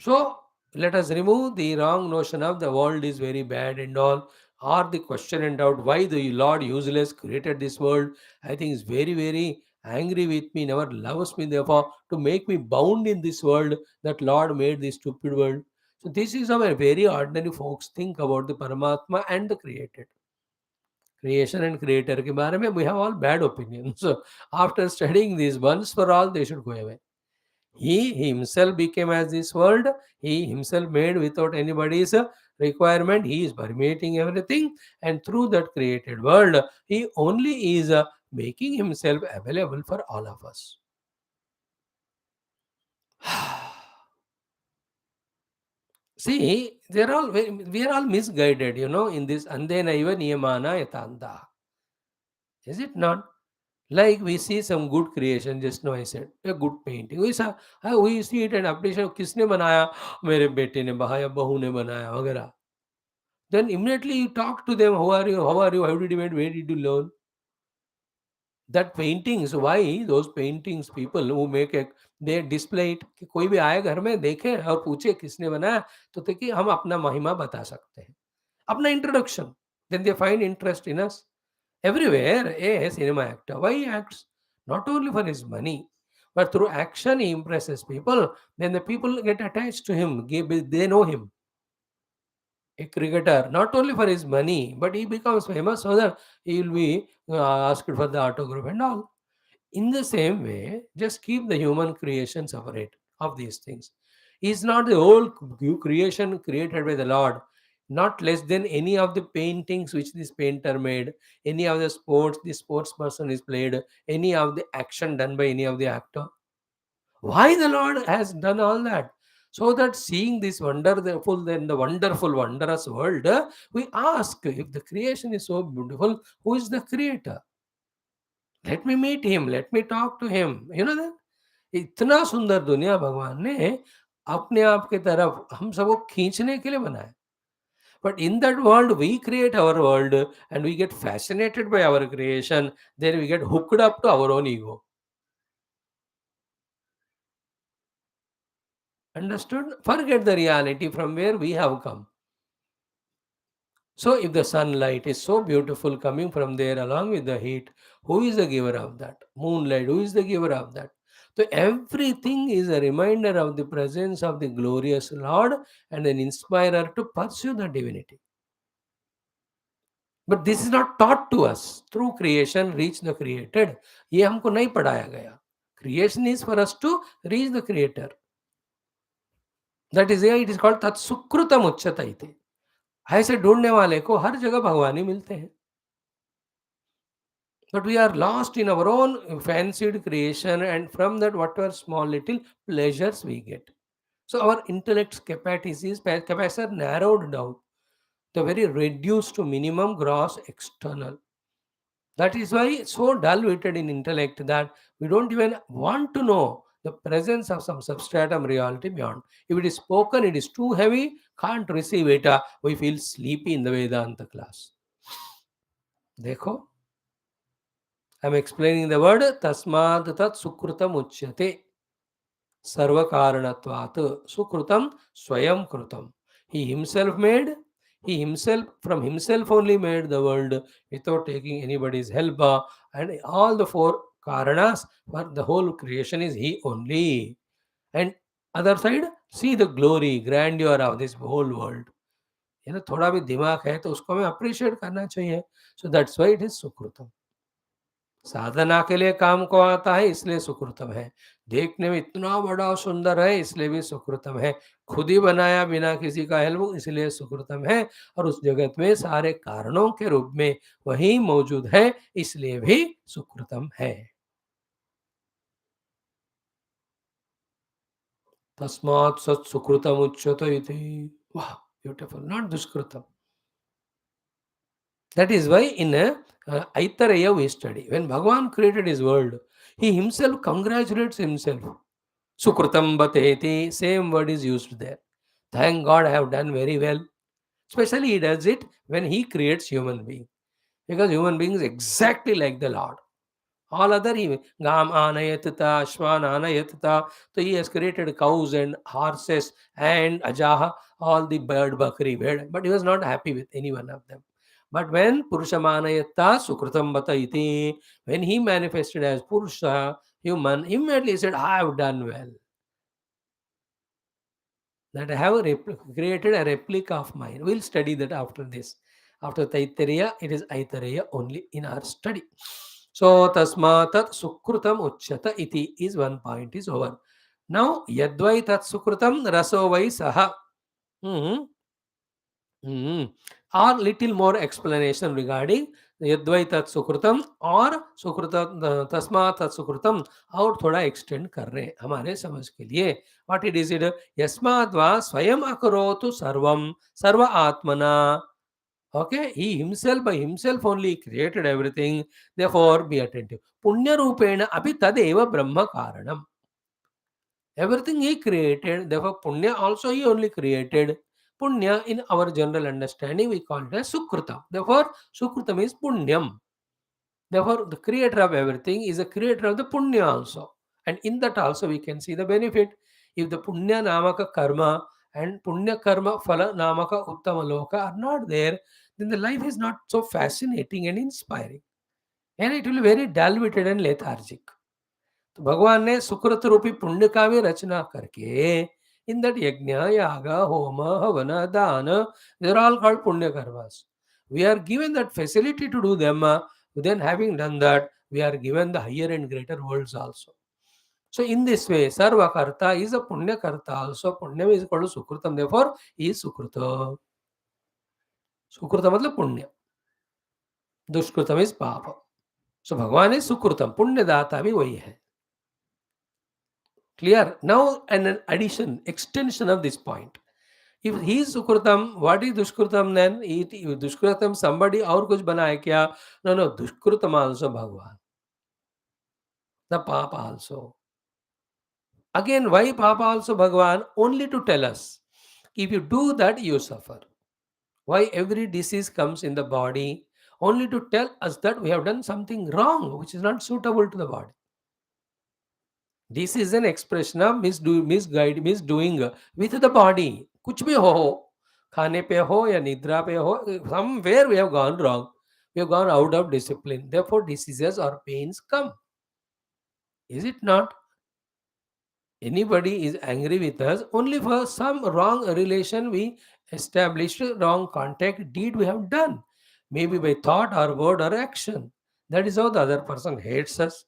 So, let us remove the wrong notion of the world is very bad and all, or the question and doubt why the Lord useless created this world. I think is very, very angry with me, never loves me, therefore, to make me bound in this world that Lord made this stupid world. So, this is how a very ordinary folks think about the Paramatma and the created. Creation and creator के बारे में we have all bad opinions. So after studying these once for all, they should go away. He himself became as this world. He himself made without anybody's requirement. He is permeating everything, and through that created world, he only is making himself available for all of us. See, we are all misguided, in this andena iva niyamana yatanda. Is it not? Like we see some good creation, just now I said, a good painting. We see it and appreciate किसने बनाया, मेरे बेटे ने बनाया, बहू ने बनाया वगैरह. Then immediately you talk to them, how are you, how did you make, where did you learn? That paintings, why those paintings people who make a they display it कि कोई भी आए घर में देखे और पूछे किसने बनाया तो देखिए हम अपना महिमा बता सकते हैं, अपना introduction. Then they find interest in us. Everywhere, a cinema actor, why he acts? Not only for his money, but through action he impresses people. Then the people get attached to him. They know him. A cricketer, not only for his money, but he becomes famous so that he will be asked for the autograph and all. In the same way, just keep the human creation separate of these things. He is not the whole creation created by the Lord, not less than any of the paintings which this painter made, any of the sports this sports person is played, any of the action done by any of the actor. Why the Lord has done all that? So that seeing this wonderful, then the wonderful, wondrous world, we ask if the creation is so beautiful, who is the creator? Let me meet him, let me talk to him. You know that? इतना सुंदर दुनिया भगवान ने अपने आप के तरफ हम सबको खींचने के लिए बनाया. But in that world, we create our world and we get fascinated by our creation. Then we get hooked up to our own ego. Understood? Forget the reality from where we have come. So, if the sunlight is so beautiful coming from there along with the heat, who is the giver of that? Moonlight, who is the giver of that? So, everything is a reminder of the presence of the glorious Lord and an inspirer to pursue the divinity. But this is not taught to us. Through creation, reach the created. ये हमको नहीं पढ़ाया गया. Creation is for us to reach the creator. That is why it is called तत्सुकृतम Uchchatar इति. ऐसे ढूंढने वाले को हर जगह भगवान ही मिलते हैं. But we are lost in our own fancied creation, and from that, whatever small little pleasures we get. So our intellect's capacity are narrowed down. They're very reduced to minimum gross external. That is why it's so dull-witted in intellect that we don't even want to know the presence of some substratum reality beyond. If it is spoken, it is too heavy, can't receive it. We feel sleepy in the Vedanta class. देखो I am explaining the word tasmad tat sukrutam uchyate. Sarvakaranatvat sukrutam swayam krutam. He himself made, he himself, from himself only made the world without taking anybody's help. And all the four karanas for the whole creation is he only. And other side, see the glory, grandeur of this whole world. ये ना थोड़ा भी दिमाग है तो उसको हमें appreciate करना चाहिए. So that's why it is सुकृतम. साधना के लिए काम को आता है इसलिए सुकृतम है. देखने में इतना बड़ा और सुंदर है इसलिए भी सुकृतम है. खुद ही बनाया बिना किसी का हेल्प इसलिए सुकृतम है. और उस जगत में सारे कारणों के रूप में वही मौजूद है इसलिए भी सुकृतम है. तस्मात् सत् सुकृतम उच्यते इति. वाह, ब्यूटीफुल, नॉट दुष्कृतम. That is why in Taittiriya we study. When Bhagavan created his world, he himself congratulates himself. Sukrutam bateti, same word is used there. Thank God I have done very well. Especially he does it when he creates human being. Because human being is exactly like the Lord. All other he Gam anayatata, Shwan anayatata. So he has created cows and horses and Ajaha, all the bird, bakri, bird. But he was not happy with any one of them. But when Purushamanayata Sukrutam Bata iti, when he manifested as Purusha, human, immediately he said, I have done well. That I have created a replica of mine. We'll study that after this. After Taittiriya, it is Aitariya only in our study. So, tasmatat sukrutam uchyata iti is one point is over. Now, yadvai tat sukrutam raso vai saha. Hmm. Or little more explanation regarding यद्वै तत् सुकृतम और सुकृतम तस्मात् तत् सुकृतम और थोड़ा extend कर रहे हैं हमारे समझ के लिए. What it is it? यस्माद् वा स्वयं अकरोतु सर्वम सर्व आत्मना. Okay, he himself by himself only created everything. Therefore, be attentive. Punya rupena api tadeva brahma karanam. Everything he created, therefore Punya also he only created. Punya in our general understanding we call it as Sukrutam. Therefore Sukrutam is Punyam. Therefore the creator of everything is the creator of the Punya also. And in that also we can see the benefit. If the Punya Namaka Karma and Punya Karma Phala Namaka Uttama Loka are not there, then the life is not so fascinating and inspiring. And it will be very dull-witted and lethargic. तो भगवान ने सुकृत रूपी पुण्य का भी रचना करके in that यज्ञ याग होम हवन दान देर ऑल कॉल्ड पुण्य karmas. We are given that facility to do them. Then having done that, we are given the higher and greater worlds also. So in this way, Sarva Karta is a Punya Karta also. Punya is called Sukrutam. Therefore, he is Sukruta. Sukruta मतलब पुण्य. दुष्कृतम is पाप. So भगवान is सुकृतम. पुण्य दाता भी वही है. Clear? Now an addition, extension of this point. If he is Sukrutam, what is Dushkrutam then? Dushkrutam somebody और कुछ बना है क्या? No, Dushkrutam also Bhagwan. The Papa also. Again, why Papa also Bhagwan? Only to tell us, if you do that, you suffer. Why every disease comes in the body? Only to tell us that we have done something wrong, which is not suitable to the body. This is an expression of misdoing with the body. कुछ भी हो, खाने पे हो या निद्रा पे हो, somewhere we have gone wrong. We have gone out of discipline. Therefore, diseases or pains come. Is it not? Anybody is angry with us only for some wrong relation we established, wrong contact deed we have done. Maybe by thought or word or action. That is how the other person hates us.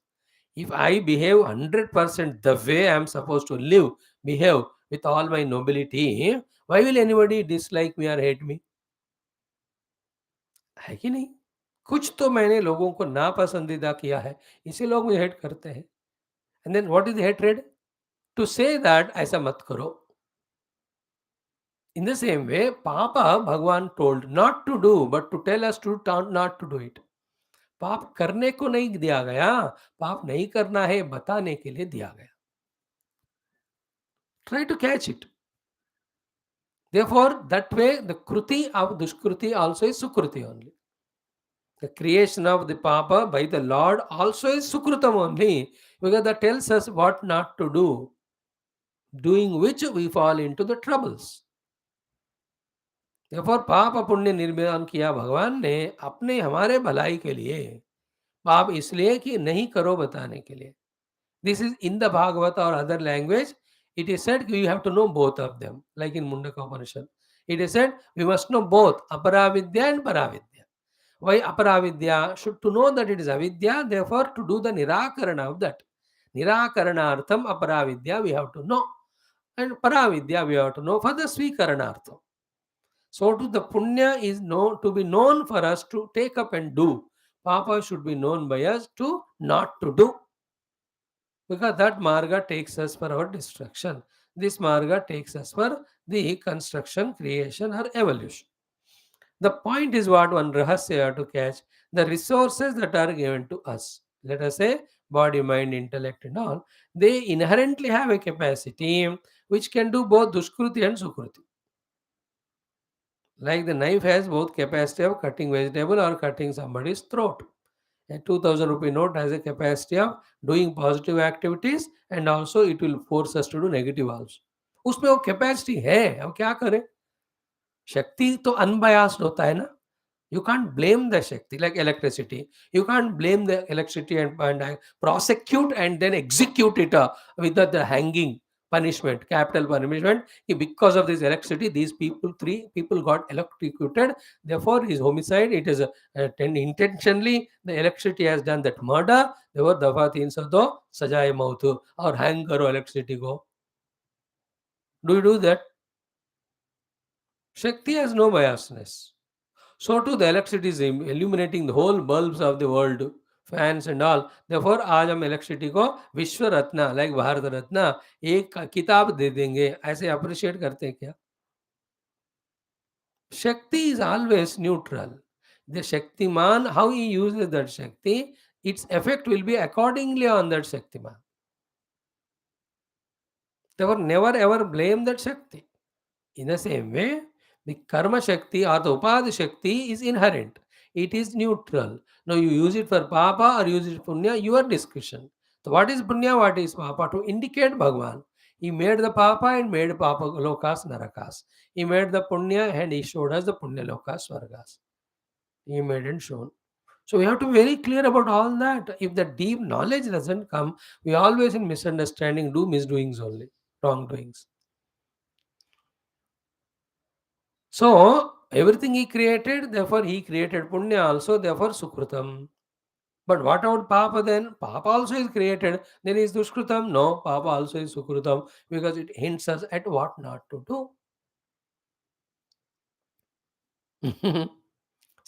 If I behave 100% the way I am supposed to behave with all my nobility, why will anybody dislike me or hate me? है कि नहीं? कुछ तो मैंने लोगों को नापसंदीदा किया है, इसी लोग मुझे हेट करते हैं. And then what is the hatred? To say that ऐसा मत करो. In the same way, Papa Bhagwan told not to do, but to tell us to not to do it. पाप करने को नहीं दिया गया, पाप नहीं करना है बताने के लिए दिया गया. Try to catch it. Therefore, that way the kruti of dushkruti also is sukruti only. The creation of the Papa by the Lord also is Sukrutam only, because that tells us what not to do, doing which we fall into the troubles. Therefore, पाप पुण्य निर्माण किया भगवान ने अपने हमारे भलाई के लिए, पाप इसलिए कि नहीं करो बताने के लिए. This is in the Bhagavata or other language. It is said we have to know both of them, like in Mundaka Upanishad. It is said we must know both Aparavidya and Paravidya. Why Aparavidya? Should to know that it is avidya, therefore to do the Nirakarana of that. Nirakaranartham Aparavidya we have to know. And Paravidya we have to know for the Swikaranartham. So to the punya is known to be known for us to take up and do. Papa should be known by us to not to do. Because that marga takes us for our destruction. This marga takes us for the construction, creation, or evolution. The point is what one rahasya to catch, the resources that are given to us. Let us say body, mind, intellect, and all. They inherently have a capacity which can do both dushkruti and sukruti. Like the knife has both capacity of cutting vegetable or cutting somebody's throat. A 2000 rupee note has a capacity of doing positive activities and also it will force us to do negative also. उसमें वो capacity है, अब क्या करें? शक्ति तो अनबायास्ड होता है ना. You can't blame the Shakti like electricity. You can't blame the electricity and prosecute and then execute it with the hanging punishment, capital punishment. Because of this electricity, these people, 3 people got electrocuted. Therefore, his homicide, it is intentionally, the electricity has done that murder. Therefore, dafa 302, sajaye mautu, or hang karo electricity go. Do you do that? Shakti has no biasness. So too the electricity is illuminating the whole bulbs of the world, fans and all. Therefore आज हम electricity को विश्व रत्न like Bharat Ratna एक किताब दे देंगे, ऐसे appreciate करते हैं क्या? Shakti is always neutral. The Shaktiman, how he uses that Shakti, its effect will be accordingly on that Shaktiman. Therefore never ever blame that Shakti. In the same way, the karma shakti or the upadhi shakti is inherent. It is neutral. Now you use it for papa or use it for punya, your discretion. So what is punya, what is papa? To indicate Bhagwan. He made the papa and made papa lokas narakas. He made the punya and he showed us the punya lokas svargas. He made and shown. So we have to be very clear about all that. If the deep knowledge doesn't come, we always in misunderstanding do misdoings only, wrongdoings. So, everything he created, therefore he created Punya also, therefore Sukrutam. But what about Papa then? Papa also is created, then is Dushkrutam? No, Papa also is Sukrutam because it hints us at what not to do.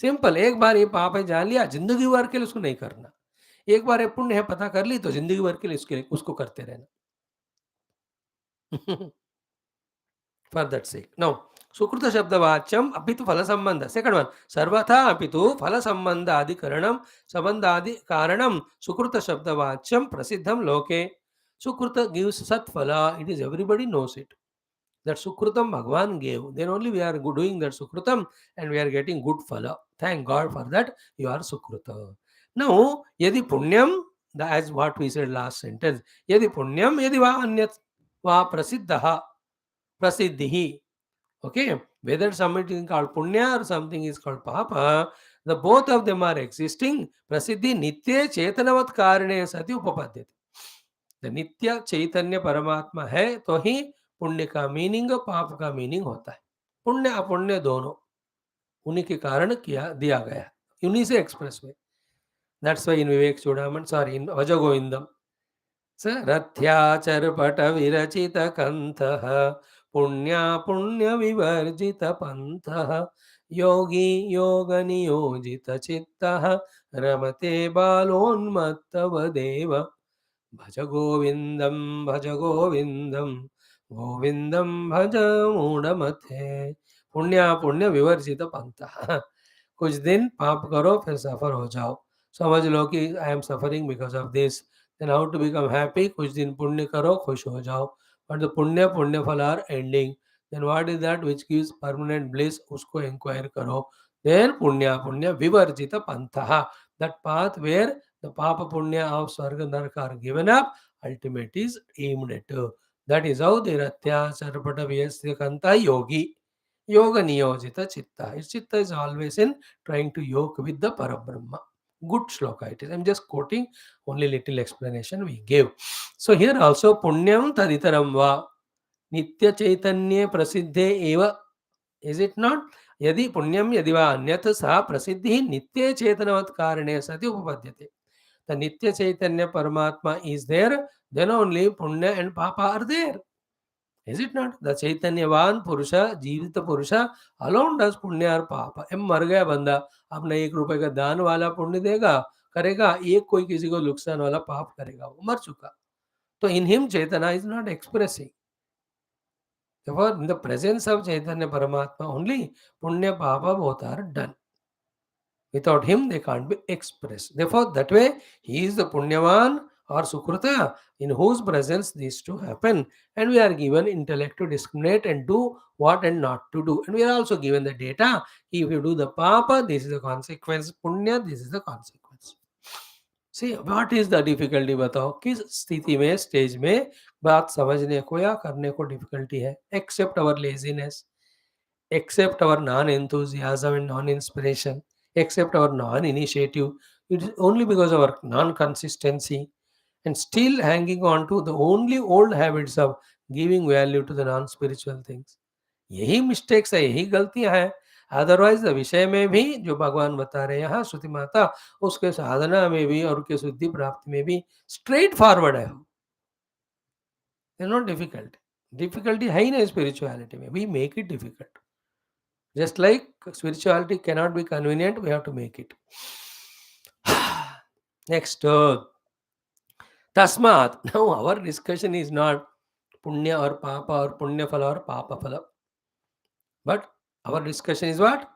Simple. एक बार ये पाप है जान लिया, जिंदगी भर के लिए उसको नहीं करना. एक बार ये पुण्य है पता कर ली तो जिंदगी भर के लिए उसको करते रहना. For that sake. Now, Sukruta Shabda Vacham Apitu Phala Sambandha. Second one, Sarvatha Apitu Phala Sambandha Adi Karanam Sabandhadi Karanam Sukruta Shabda Vacham Prasiddham Loke. Sukruta gives Sat Phala. It is everybody knows it. That Sukrutam Bhagwan gave. Then only we are doing that Sukrutam and we are getting good Phala. Thank God for that. You are Sukruta. Now, Yadi Punyam, as what we said last sentence, Yadi Punyam Yadi Va Anyat Va Prasiddha. Prasiddhi. Okay, whether something is called punya or something is called papa, the both of them are existing. Prasiddhi nitya chetanavat karane sati upapadyate. The nitya chaitanya paramatma है तो ही पुण्य का meaning पाप का meaning होता है. पुण्य अपुण्य दोनों उन्हीं के कारण किया दिया गया, उन्हीं से एक्सप्रेस हुए. That's why in Vivek Chudaman, sorry, in Vajagovindam, रथ्याचरपट विरचित कंथः पुण्या पुण्य विवर्जित पंथः योगी योग नियोजित चित्तः रमते बालोन्मत्तवदेव भज गोविंदम गोविंदम भज मूढ़मते. पुण्या पुण्य विवर्जित पंथः. कुछ दिन पाप करो फिर सफर हो जाओ. समझ लो कि I am suffering because of this. Then how to become happy? कुछ दिन पुण्य करो खुश हो जाओ. But the पुण्य फल are ending. Then what is that which gives permanent bliss? उसको inquire करो. Then punya vivarjita pantaha. That path where the papa punya of Swarga Naraka are given up, ultimate is aimed at. That is how the Ratya Sarvata Vyasya Kanta yogi. Yoga niyojita chitta. His chitta is always in trying to yoke with the Parabrahma. Good shloka it is. I'm just quoting only little explanation we gave. So here also punyam taditaram va nitya chaitanya prasiddhe eva. Is it not? यदि पुण्यम यदि वा अन्यत् सा प्रसिद्धि नित्य चेतनवत् कारणे सति उपपद्यते. The Nitya Chaitanya Paramatma is there, then only Punya and Papa are there. Is it not? The Chaitanyavan Purusha, Jivita Purusha alone does Punya or Papa. मर गया बंदा, अपना 1 रुपए का दान वाला पुण्य देगा, करेगा, एक कोई किसी को नुकसान वाला पाप करेगा, वो मर चुका. तो in him Chaitanya is not expressing. Therefore, in the presence of Chaitanya Paramatma only, Punya Papa both are done. Without him, they can't be expressed. Therefore, that way, he is the Punyavan or Sukruta in whose presence these two happen. And we are given intellect to discriminate and do what and not to do. And we are also given the data. If you do the Papa, this is the consequence. Punya, this is the consequence. See, what is the difficulty? बताओ किस स्थिति में stage में बात समझने को या करने को डिफिकल्टी है? Except our laziness, except our non-enthusiasm and non-inspiration, except our non-initiative. It is only because of our non-consistency and still hanging on to the only old habits of giving value to the non-spiritual things. यही mistakes है, यही गलतियां हैं. Otherwise विषय में भी जो भगवान बता रहे हैं यहाँ श्रुति माता, उसके साधना में भी और उसके शुद्धि प्राप्ति में भी स्ट्रेट फॉरवर्ड है. Not difficult. डिफिकल्टी है ही नहीं स्पिरिचुअलिटी में. We make it difficult. Just like spirituality cannot be convenient, we have to make it. Next, Tasmat. Now, our discussion is not Punya or Papa or Punya Phala or Papa Phala. But our discussion is what?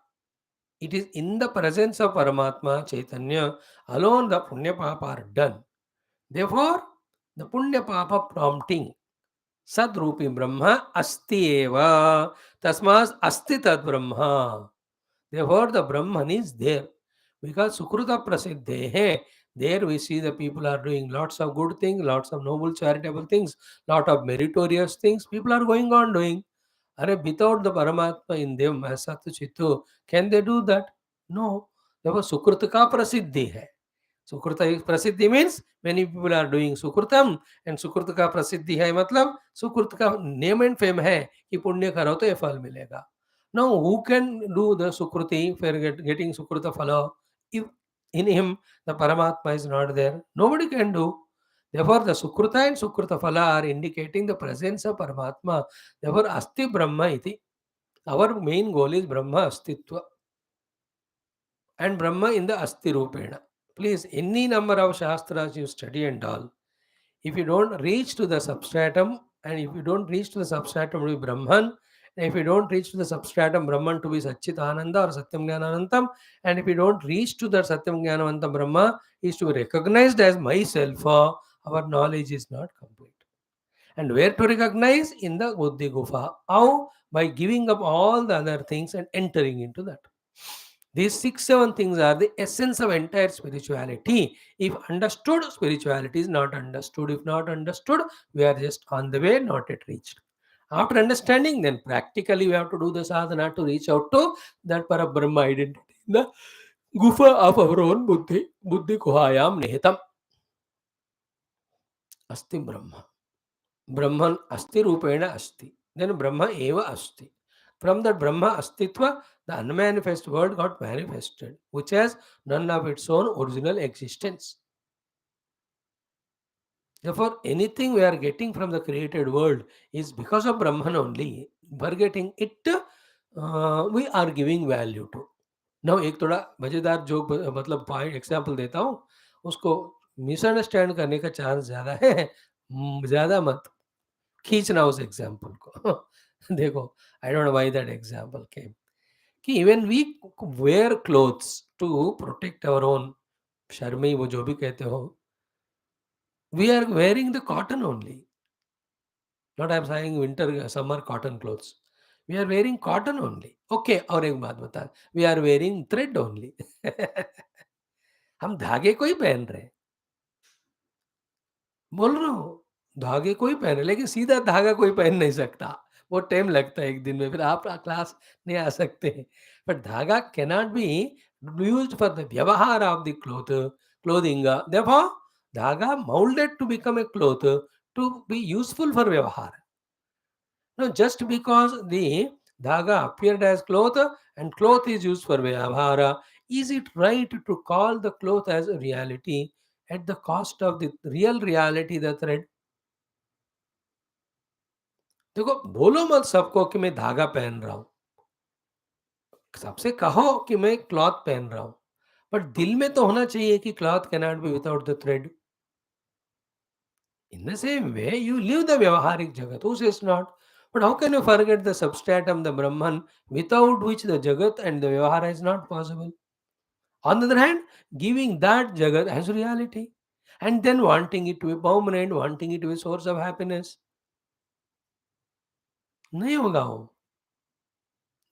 It is in the presence of Paramatma, Chaitanya, alone the Punya Papa are done. Therefore, the Punya Papa prompting, Sadrupi Brahma Asti Eva, Tasmas Asti Tad Brahma. Therefore, the Brahman is there. Because Sukruta Prasiddhe hai, there we see the people are doing lots of good things, lots of noble charitable things, lot of meritorious things. People are going on doing. Are without the Paramatma in them, as Sattu Chittu, can they do that? No. Therefore, Sukruta ka Prasiddhi hai. Sukruta Prasiddhi means many people are doing Sukrutam, and Sukruta ka Prasiddhi hai matlab Sukruta ka name and fame hai कि पुण्य करो तो ये फल मिलेगा. Now, who can do the Sukruti for getting Sukruta Phala? If in him the Paramatma is not there, nobody can do. Therefore, the Sukruta and Sukruta Phala are indicating the presence of Paramatma. Therefore, Asti Brahma iti. Our main goal is Brahma Astitva and Brahma in the Asti Rupena. Please, any number of Shastras you study and all, if you don't reach to the substratum, and if you don't reach to the substratum to be Brahman, and if you don't reach to the substratum Brahman to be Satchit Ananda or Satyam Jnananantam, and if you don't reach to the Satyam Jnananantam Brahma is to be recognized as myself, our knowledge is not complete. And where to recognize? In the Buddhi Gufa. How? By giving up all the other things and entering into that. These 6-7 things are the essence of entire spirituality. If understood, spirituality is not understood. If not understood, we are just on the way, not yet reached. After understanding, then practically we have to do the sadhana to reach out to that Parabrahma identity. The gufa of our own buddhi, buddhi kuhayam nihitam. Asti Brahma. Brahman asti rupena asti. Then Brahma eva asti. From that Brahma Astitva, the unmanifest word got manifested, which has none of its own original existence. Therefore, anything we are getting from the created world is because of Brahman only. Forgetting it, we are giving value to. Now, एक थोड़ा मजेदार joke मतलब point example देता हूँ, उसको misunderstand करने का chance ज़्यादा है. ज़्यादा मत खींचना उस एग्जाम्पल को. देखो, I don't know why that example came कि even we wear clothes to protect our own शर्मी, वो जो भी कहते हो, we are wearing the cotton only. Not I am saying winter summer cotton clothes. We are wearing cotton only, okay. और एक बात बता, we are wearing thread only. हम धागे को ही पहन रहे हैं। बोल रहा हूँ, धागे को ही पहने, लेकिन सीधा धागा कोई पहन नहीं सकता। वो टाइम लगता है 1 दिन में, फिर आप क्लास नहीं आ सकते हैं। बट धागा cannot be used for the व्यवहार ऑफ द क्लोथिंग। देयरफॉर धागा molded to become a cloth to be useful for व्यवहार। No, just because the dhaga appeared as cloth and cloth is used for vyavahara, is it right to call the cloth as a reality at the cost of the real reality, the thread? देखो, बोलो मत सबको कि मैं धागा पहन रहा हूं, सबसे कहो कि मैं क्लॉथ पहन रहा हूं, बट दिल में तो होना चाहिए कि cloth cannot be without the thread. In the same way, you live the Vyavaharik Jagat. Who says not? But how can you forget the substratum, the Brahman, without which the Jagat and the Vyavahara is not possible? On the other hand, giving that Jagat as reality and then wanting it to be permanent, wanting it to be a source of happiness. नहीं होगा वो.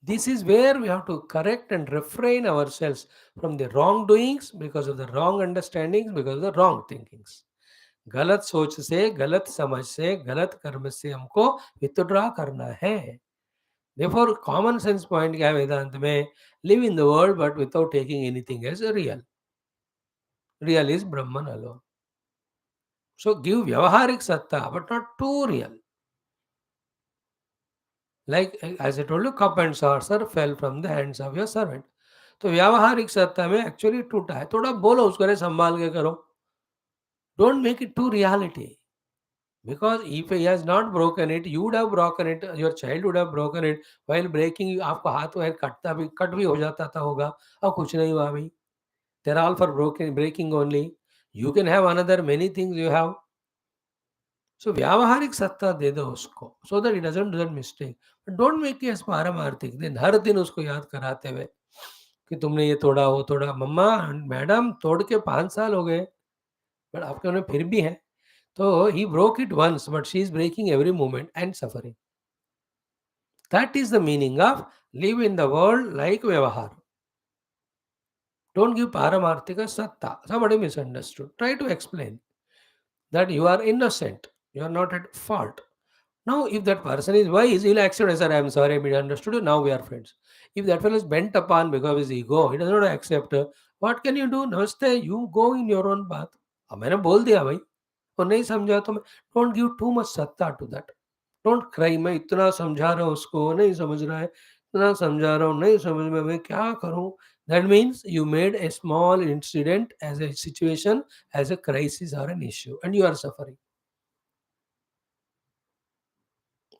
This is where we have to correct and refrain ourselves from the wrongdoings because of the wrong understandings, because of the wrong thinkings. गलत सोच से, गलत समझ से, गलत कर्म से हमको विथड्रॉ करना है। Therefore, कॉमन सेंस पॉइंट क्या है वेदांत में? Live in the world but without taking anything as real. Real is Brahman alone. So give vyavaharik satta, but not too real. Like as I told you, cup and saucer fell from the hands of your servant. तो व्यावहारिक सत्ता में actually टूटा है, थोड़ा बोलो उसको, अरे संभाल के करो। Don't make it to reality, because if he has not broken it, you would have broken it, your child would have broken it while breaking। आपको हाथ में कटता भी, कट भी हो जाता था होगा, और कुछ नहीं हुआ अभी। They're all for broken breaking only. You can have another many things you have. So व्यावहारिक सत्ता दे दो उसको, so that he doesn't do that mistake. But don't make it as पारमार्थिक। दिन हर दिन उसको याद कराते हुए कि तुमने ये तोड़ा, वो तोड़ा। मम्मा, मैडम, तोड़ के 5 साल हो गए, बट आपके उन्हें फिर भी है। तो he broke it once, but she is breaking every moment and suffering. That is the meaning of live in the world like Vyavahar. Don't give Paramarthika Satta. Somebody misunderstood. Try to explain that you are innocent. You are not at fault. Now, if that person is wise, he'll accept, sir, I am sorry, I misunderstood you. Now we are friends. If that fellow is bent upon because of his ego, he does not accept, what can you do? Namaste, you go in your own path. अब मैंने बोल दिया भाई, और नहीं समझा तो मैं, डोंट गिव टू मच सत्ता टू दैट। डोंट क्राई, मैं इतना समझा रहा हूँ उसको, नहीं समझ रहा है, इतना समझा रहा हूँ, नहीं समझ में, मैं क्या करूँ? That means you made a small incident as a situation, as a crisis or an issue, and you are suffering.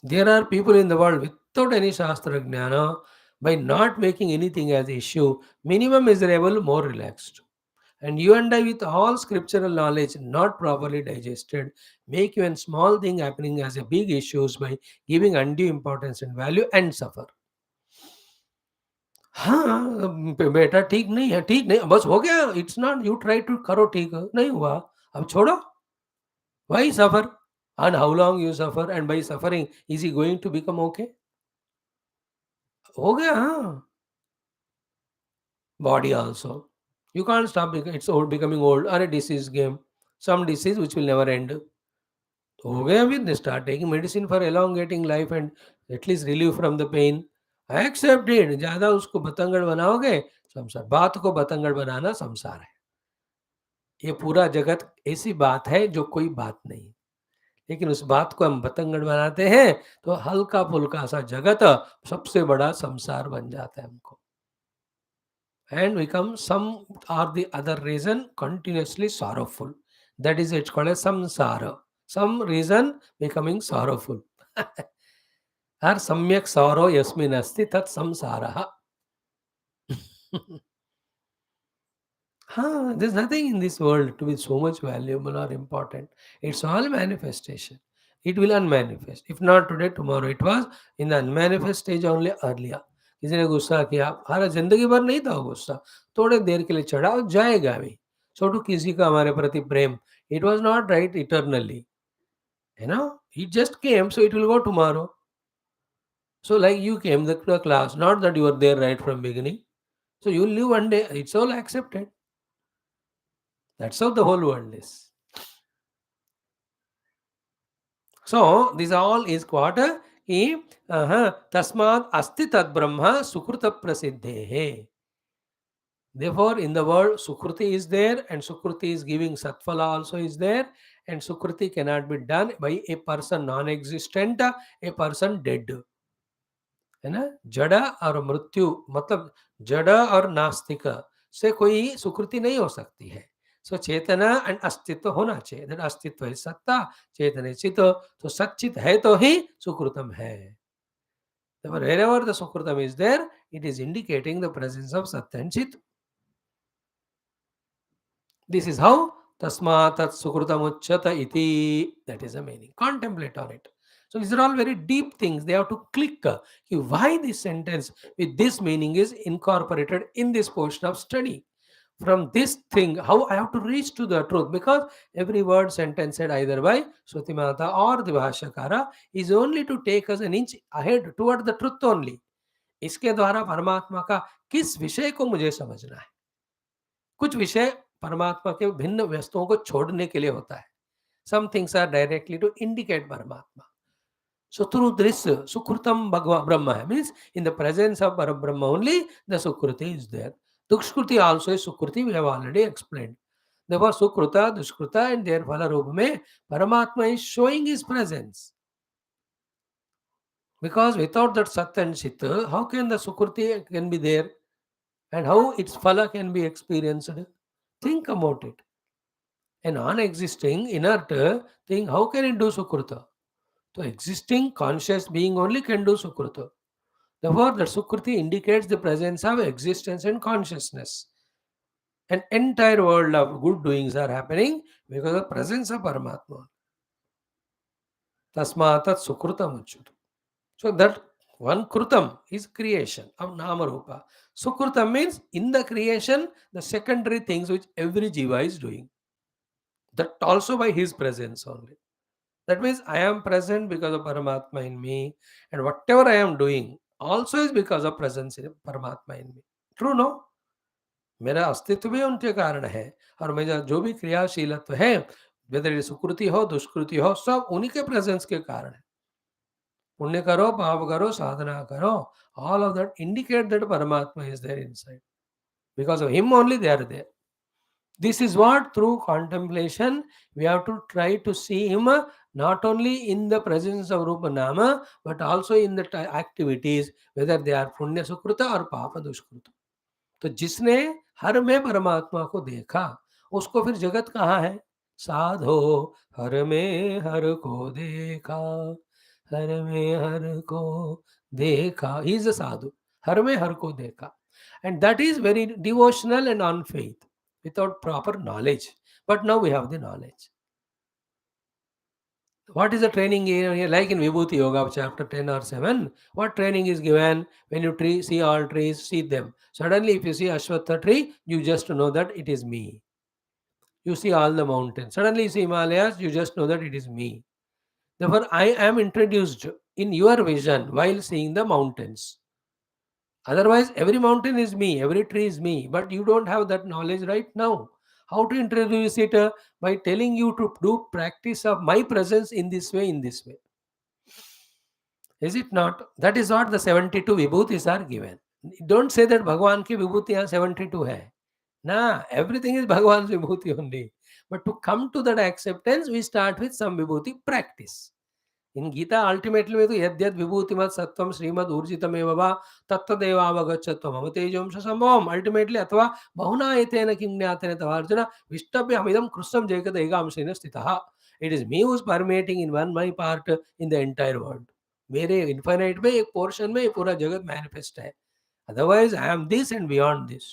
There are people in the world without any Shastra Jnana, by not making anything as issue, minimum miserable, more relaxed. And you and I, with all scriptural knowledge not properly digested, make even small thing happening as a big issues by giving undue importance and value and suffer. हाँ, बेटा ठीक नहीं है, ठीक नहीं, बस हो गया। It's not you try to करो, ठीक नहीं हुआ, अब छोड़ो। Why suffer? And how long you suffer? And by suffering, is he going to become okay? हो गया, हाँ। Body also. You can't stop, it's old, becoming old, or a disease game. Some disease which will never end. तो हो गया, फिर they start taking medicine for elongating life and at least relief from the pain. Accept it. ज़्यादा उसको बतंगड़ बनाओगे, संसार। बात को बतंगड़ बनाना संसार है। ये पूरा जगत ऐसी बात है जो कोई बात नहीं। लेकिन उस बात को हम बतंगड़ बनाते हैं, तो हल्का-फुल्का सा जगत सबसे बड़ा संसार बन जाता है हमको। And become some or the other reason continuously sorrowful. That is, it's called as samsara. Some reason becoming sorrowful. Or samyak sorrow yasmin asti tat samsaraha. There's nothing in this world to be so much valuable or important. It's all manifestation. It will unmanifest. If not today, tomorrow. It was in the unmanifest stage only earlier. किसी ने गुस्सा किया, हमारा जिंदगी भर नहीं था वो गुस्सा, थोड़े देर के लिए चढ़ा और जाएगा भी। सो टू किसी का हमारे प्रति प्रेम, it was not right eternally, है ना, it just came, so it will go tomorrow. So like you came to the class, not that you were there right from beginning. So you live one day, it's all accepted. That's how the whole world is. So this all is what he tasmad asti tad brahma sukruta prasiddhe. Therefore, in the world, Sukruti is there, and Sukruti is giving Satphala also is there, and Sukruti cannot be done by a person non-existent, a person dead. है ना? जड़ा और मृत्यु मतलब जड़ा और नास्तिक से कोई सुकृति नहीं हो सकती है. सो चेतना एंड अस्तित्व होना चाहिए. दैट अस्तित्व है सत्ता, चेतन है चित. तो सच्चित है तो ही सुकृतम है. Wherever the sukrutam is there, it is indicating the presence of Sat and Chit. This is how tasma tat sukrutam iti. That is the meaning. Contemplate on it. So these are all very deep things. They have to click. Why this sentence with this meaning is incorporated in this portion of study. From this thing, how I have to reach to the truth, because every word sentence said either by Shrutimata or the Bhashyakara is only to take us an inch ahead toward the truth only. इसके द्वारा परमात्मा का किस विषय को मुझे समझना है. कुछ विषय परमात्मा के भिन्न वस्तुओं को छोड़ने के लिए होता है. Some things are directly to indicate Paramatma. So through this Sukrutam Brahma means in the presence of Parabrahma only the Sukruti is there. Dukshkruti also is Sukruti, we have already explained. Therefore Sukruta, Dushkruta and their Phala Rupa mein Paramatma is showing his presence. Because without that Sat and Chit, how can the Sukruti can be there? And how its Phala can be experienced? Think about it. A non-existing, inert thing, how can it do Sukruta? So existing conscious being only can do Sukruta. Therefore, that Sukruti indicates the presence of existence and consciousness. An entire world of good doings are happening because of the presence of Paramatma. Tasmatat Sukrutam Uchyutu. So that one Krutam is creation of Namarupa. Sukrutam means in the creation, the secondary things which every Jiva is doing. That also by his presence only. That means I am present because of Paramatma in me, and whatever I am doing also is because of presence of Paramatma in me. True, no? मेरा अस्तित्व भी उनके कारण है, और मेरा जो भी क्रियाशीलत्व है, whether it is सुकृति हो दुष्कृति हो, सब उन्हीं के प्रेजेंस के कारण है. पुण्य करो पाप करो साधना करो, all of that indicate that Paramatma is there inside. Because of him only they are there. This is what through contemplation we have to try to see him not only in the presence of Rupa Nama but also in the activities, whether they are Punya Sukruta or Papa Dushkruta. तो जिसने हर में परमात्मा को देखा उसको फिर जगत कहाँ है? साधो हर में हर को देखा, हर में हर को देखा. He is a sadhu. हर में हर को देखा. And that is very devotional and on faith, without proper knowledge. But now we have the knowledge. What is the training here? Like in Vibhuti Yoga, chapter 10 or 7, what training is given? When you see all trees, see them. Suddenly, if you see Ashwatha tree, you just know that it is me. You see all the mountains. Suddenly, you see Himalayas, you just know that it is me. Therefore, I am introduced in your vision while seeing the mountains. Otherwise, every mountain is me, every tree is me, but you don't have that knowledge right now. How to introduce it? By telling you to do practice of my presence in this way, in this way. Is it not? That is what the 72 vibhutis are given. Don't say that Bhagavan ki vibhuti are 72 hai. Nah, everything is Bhagavan's vibhuti only. But to come to that acceptance, we start with some vibhuti practice. In Gita ultimately में तो यद्यद विभूतिमत सत्वम श्रीमद ऊर्जितमेव वा तत्तदेवावगच्छत्व मम तेजोंश संभवम. Ultimately अथवा बहुना एतेन किं ज्ञातेन तवार्जुन विष्टभ्यमिदं कृष्णं जगदेकांशेन स्थितः. It is me who is permeating in one my part in the entire world. मेरे इन्फिनिट में एक पोर्शन में पूरा जगत मैनिफेस्ट है. Otherwise I am this and beyond this.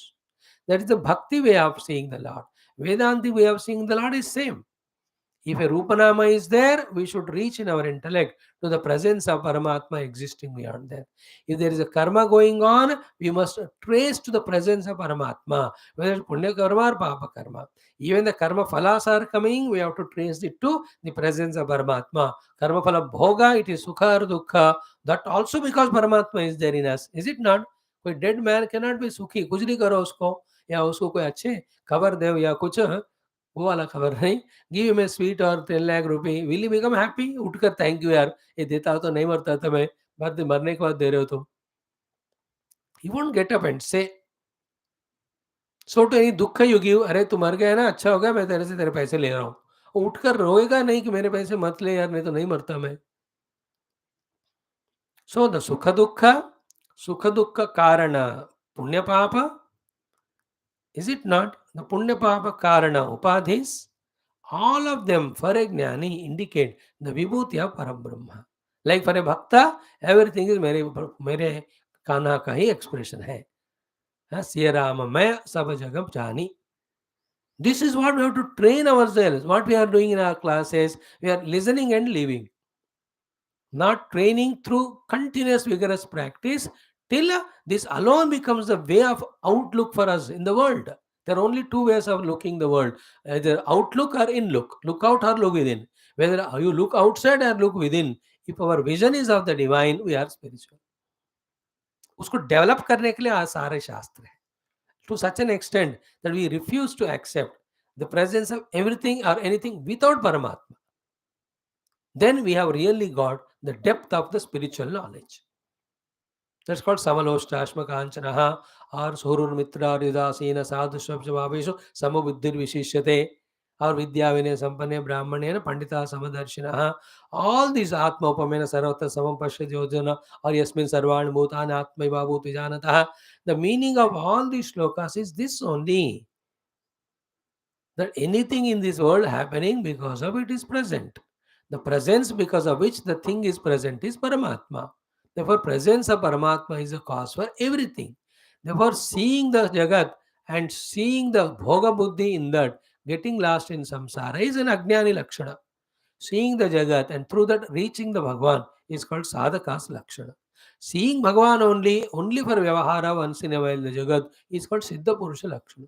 That is the bhakti way of seeing the Lord. Vedanti way of seeing the Lord is same. If a Rupanama is there, we should reach in our intellect to the presence of Paramatma existing beyond there. If there is a karma going on, we must trace to the presence of Paramatma, whether it's Punya karma or Papa karma. Even the karma phalas are coming, we have to trace it to the presence of Paramatma. Karma phala bhoga, it is Sukha or Dukkha. That also because Paramatma is there in us. Is it not? कोई dead man cannot be सुखी, कुछ नहीं करो उसको, या उसको कोई अच्छे खबर दो या कुछ, वो वाला खबर नहीं. गिव हिम ए स्वीट और 10 लाख रुपए, विल ही बिकम हैप्पी? उठकर थैंक यू यार, ये देता हो तो नहीं मरता था मैं, बाद मरने के बाद दे रहे हो तुम. He won't get up and से सो टू एनी दुख यू गिव, अरे तू मर गया ना, अच्छा हो गया, मैं तेरे से तेरे पैसे ले रहा हूँ. वो उठकर रोएगा नहीं कि मेरे पैसे मत ले यार, नहीं तो नहीं मरता मैं. सो द सुख दुख कारण पुण्य पाप, is it not? The punya papa karana upadhis, all of them for a jnani indicate the vibhuti of Parabrahma. Like for a bhakta, everything is mere Kanha का ही expression है. सिया राम मैं सब जगम जानी. This is what we have to train ourselves. What we are doing in our classes, we are listening and living, not training through continuous vigorous practice till this alone becomes the way of outlook for us in the world. There are only two ways of looking the world, either outlook or in look out or look within. Whether you look outside or look within, if our vision is of the divine, we are spiritual. उसको develop करने के लिए सारे शास्त्र हैं, to such an extent that we refuse to accept the presence of everything or anything without Paramatma. Then we have really got the depth of the spiritual knowledge. That's called Samaloshtasma Kanchanaha or Surur Mitra Ridasena Sadhu Swabhaveshu Samabuddhir Vishishyate or Vidya Vinaya Sampanne Brahmanena Pandita Samadarshinaha. All these Atma Upamena Sarvata Samampashya Yojana or Yasmin Sarvan Bhutan Atma Babu Tijanataha. The meaning of all these shlokas is this only, that anything in this world happening because of it is present. The presence because of which the thing is present is Paramatma. Therefore, presence of Paramatma is a cause for everything. Therefore, seeing the Jagat and seeing the Bhoga Buddhi in that, getting lost in samsara is an Ajnani Lakshana. Seeing the Jagat and through that reaching the Bhagwan is called Sadhaka's Lakshana. Seeing Bhagwan only for Vyavahara once in a while the Jagat is called Siddha Purusha Lakshana.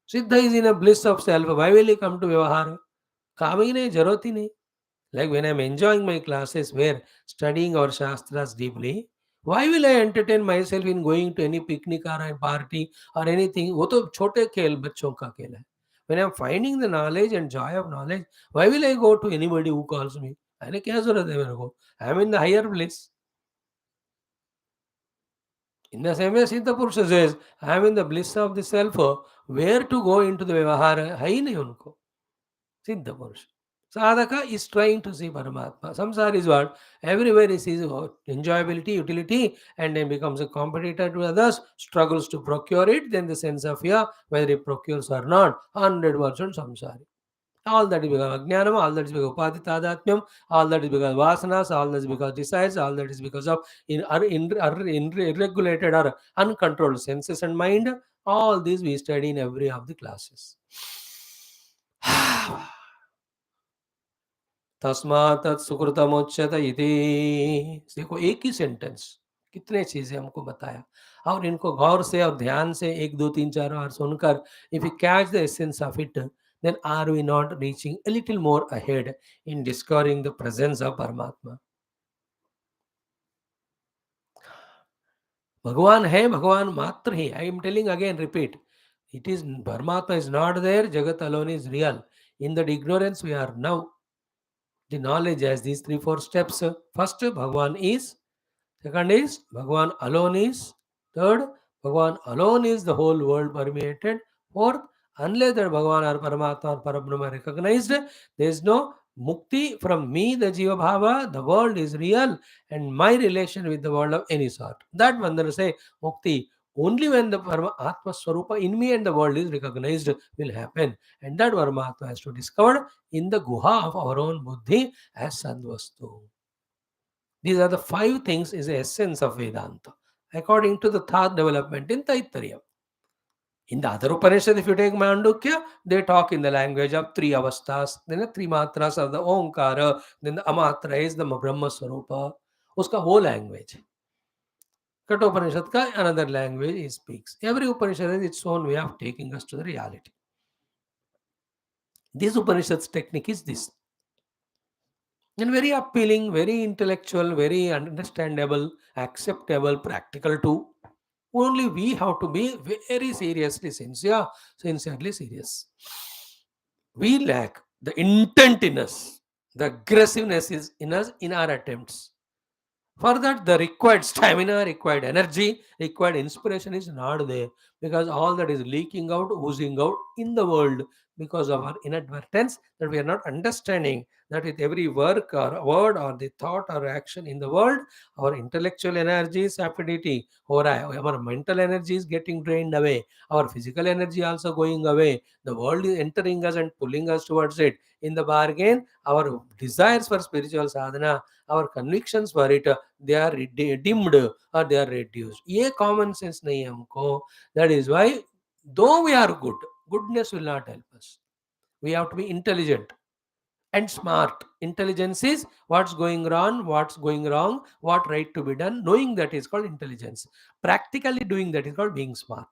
Siddha is in a bliss of self. Why will he come to Vyavahara? काम ही नहीं, जरूरत ही नहीं. Like when I'm enjoying my classes where studying our Shastras deeply, why will I entertain myself in going to any picnic or a party or anything? वो तो छोटे खेल बच्चों का खेल है. When I'm finding the knowledge and joy of knowledge, why will I go to anybody who calls me? अरे क्या जरूरत है मेरे को? I'm in the higher bliss. In the same way, Siddha Purusha says, I am in the bliss of the self. Where to go into the Vyavahara? है ही नहीं उनको. Siddha Purusha. Sadhaka is trying to see Paramatma. Samsara is what? Everywhere he sees enjoyability, utility, and then becomes a competitor to others, struggles to procure it, then the sense of fear, whether he procures or not, 100% samsari. All that is because of Jnanam, all that is because of Upaditadatmyam, all that is because of Vasanas, all that is because of desires, all that is because of irregulated or uncontrolled senses and mind. All these we study in every of the classes. तस्मात् सुकृतमुच्यत इति. देखो एक ही sentence कितने चीजें हमको बताया, और इनको गौर से और ध्यान से 1 2 3 4 बार सुनकर, if you catch the essence of it, then are we not reaching a little more ahead in discovering the presence of Paramatma? भगवान है, भगवान मात्र ही. I am telling again, repeat. It is Paramatma is not there, Jagat alone is real. In that ignorance we are now. The knowledge has these 3 4 steps. First, Bhagwan is. Second is Bhagwan alone is. Third, Bhagwan alone is the whole world permeated. Fourth, unless that Bhagwan or Paramatma or Parabrahma recognized, there is no mukti from me, the Jiva Bhava. The world is real and my relation with the world of any sort. That Vandana say mukti only when the Atma Swarupa in me and the world is recognized will happen. And that Paramatma has to discover in the guha of our own buddhi as Sadvastu. These are the 5 things is the essence of Vedanta according to the thought development in Taittiriya. In the other Upanishad, if you take Mandukya, they talk in the language of three avasthas, then the three matras of the Omkara, then the Amatra is the Brahma Swarupa. Uska whole language. Kathopanishad ka another language he speaks. Every Upanishad has its own way of taking us to the reality. This Upanishad's technique is this. And very appealing, very intellectual, very understandable, acceptable, practical too. Only we have to be very sincerely serious. We lack the intent in us, the aggressiveness is in us in our attempts. For that, the required stamina, required energy, required inspiration is not there, because all that is leaking out, oozing out in the world because of our inadvertence, that we are not understanding that with every work or word or the thought or action in the world, our intellectual energy is sapidity, or our mental energy is getting drained away, our physical energy also going away. The world is entering us and pulling us towards it. In the bargain, our desires for spiritual sadhana, our convictions for it, they are dimmed or they are reduced. ये common sense नहीं है हमको. That is why, though we are good, goodness will not help us. We have to be intelligent and smart. Intelligence is what's going wrong, what right to be done. Knowing that is called intelligence. Practically doing that is called being smart.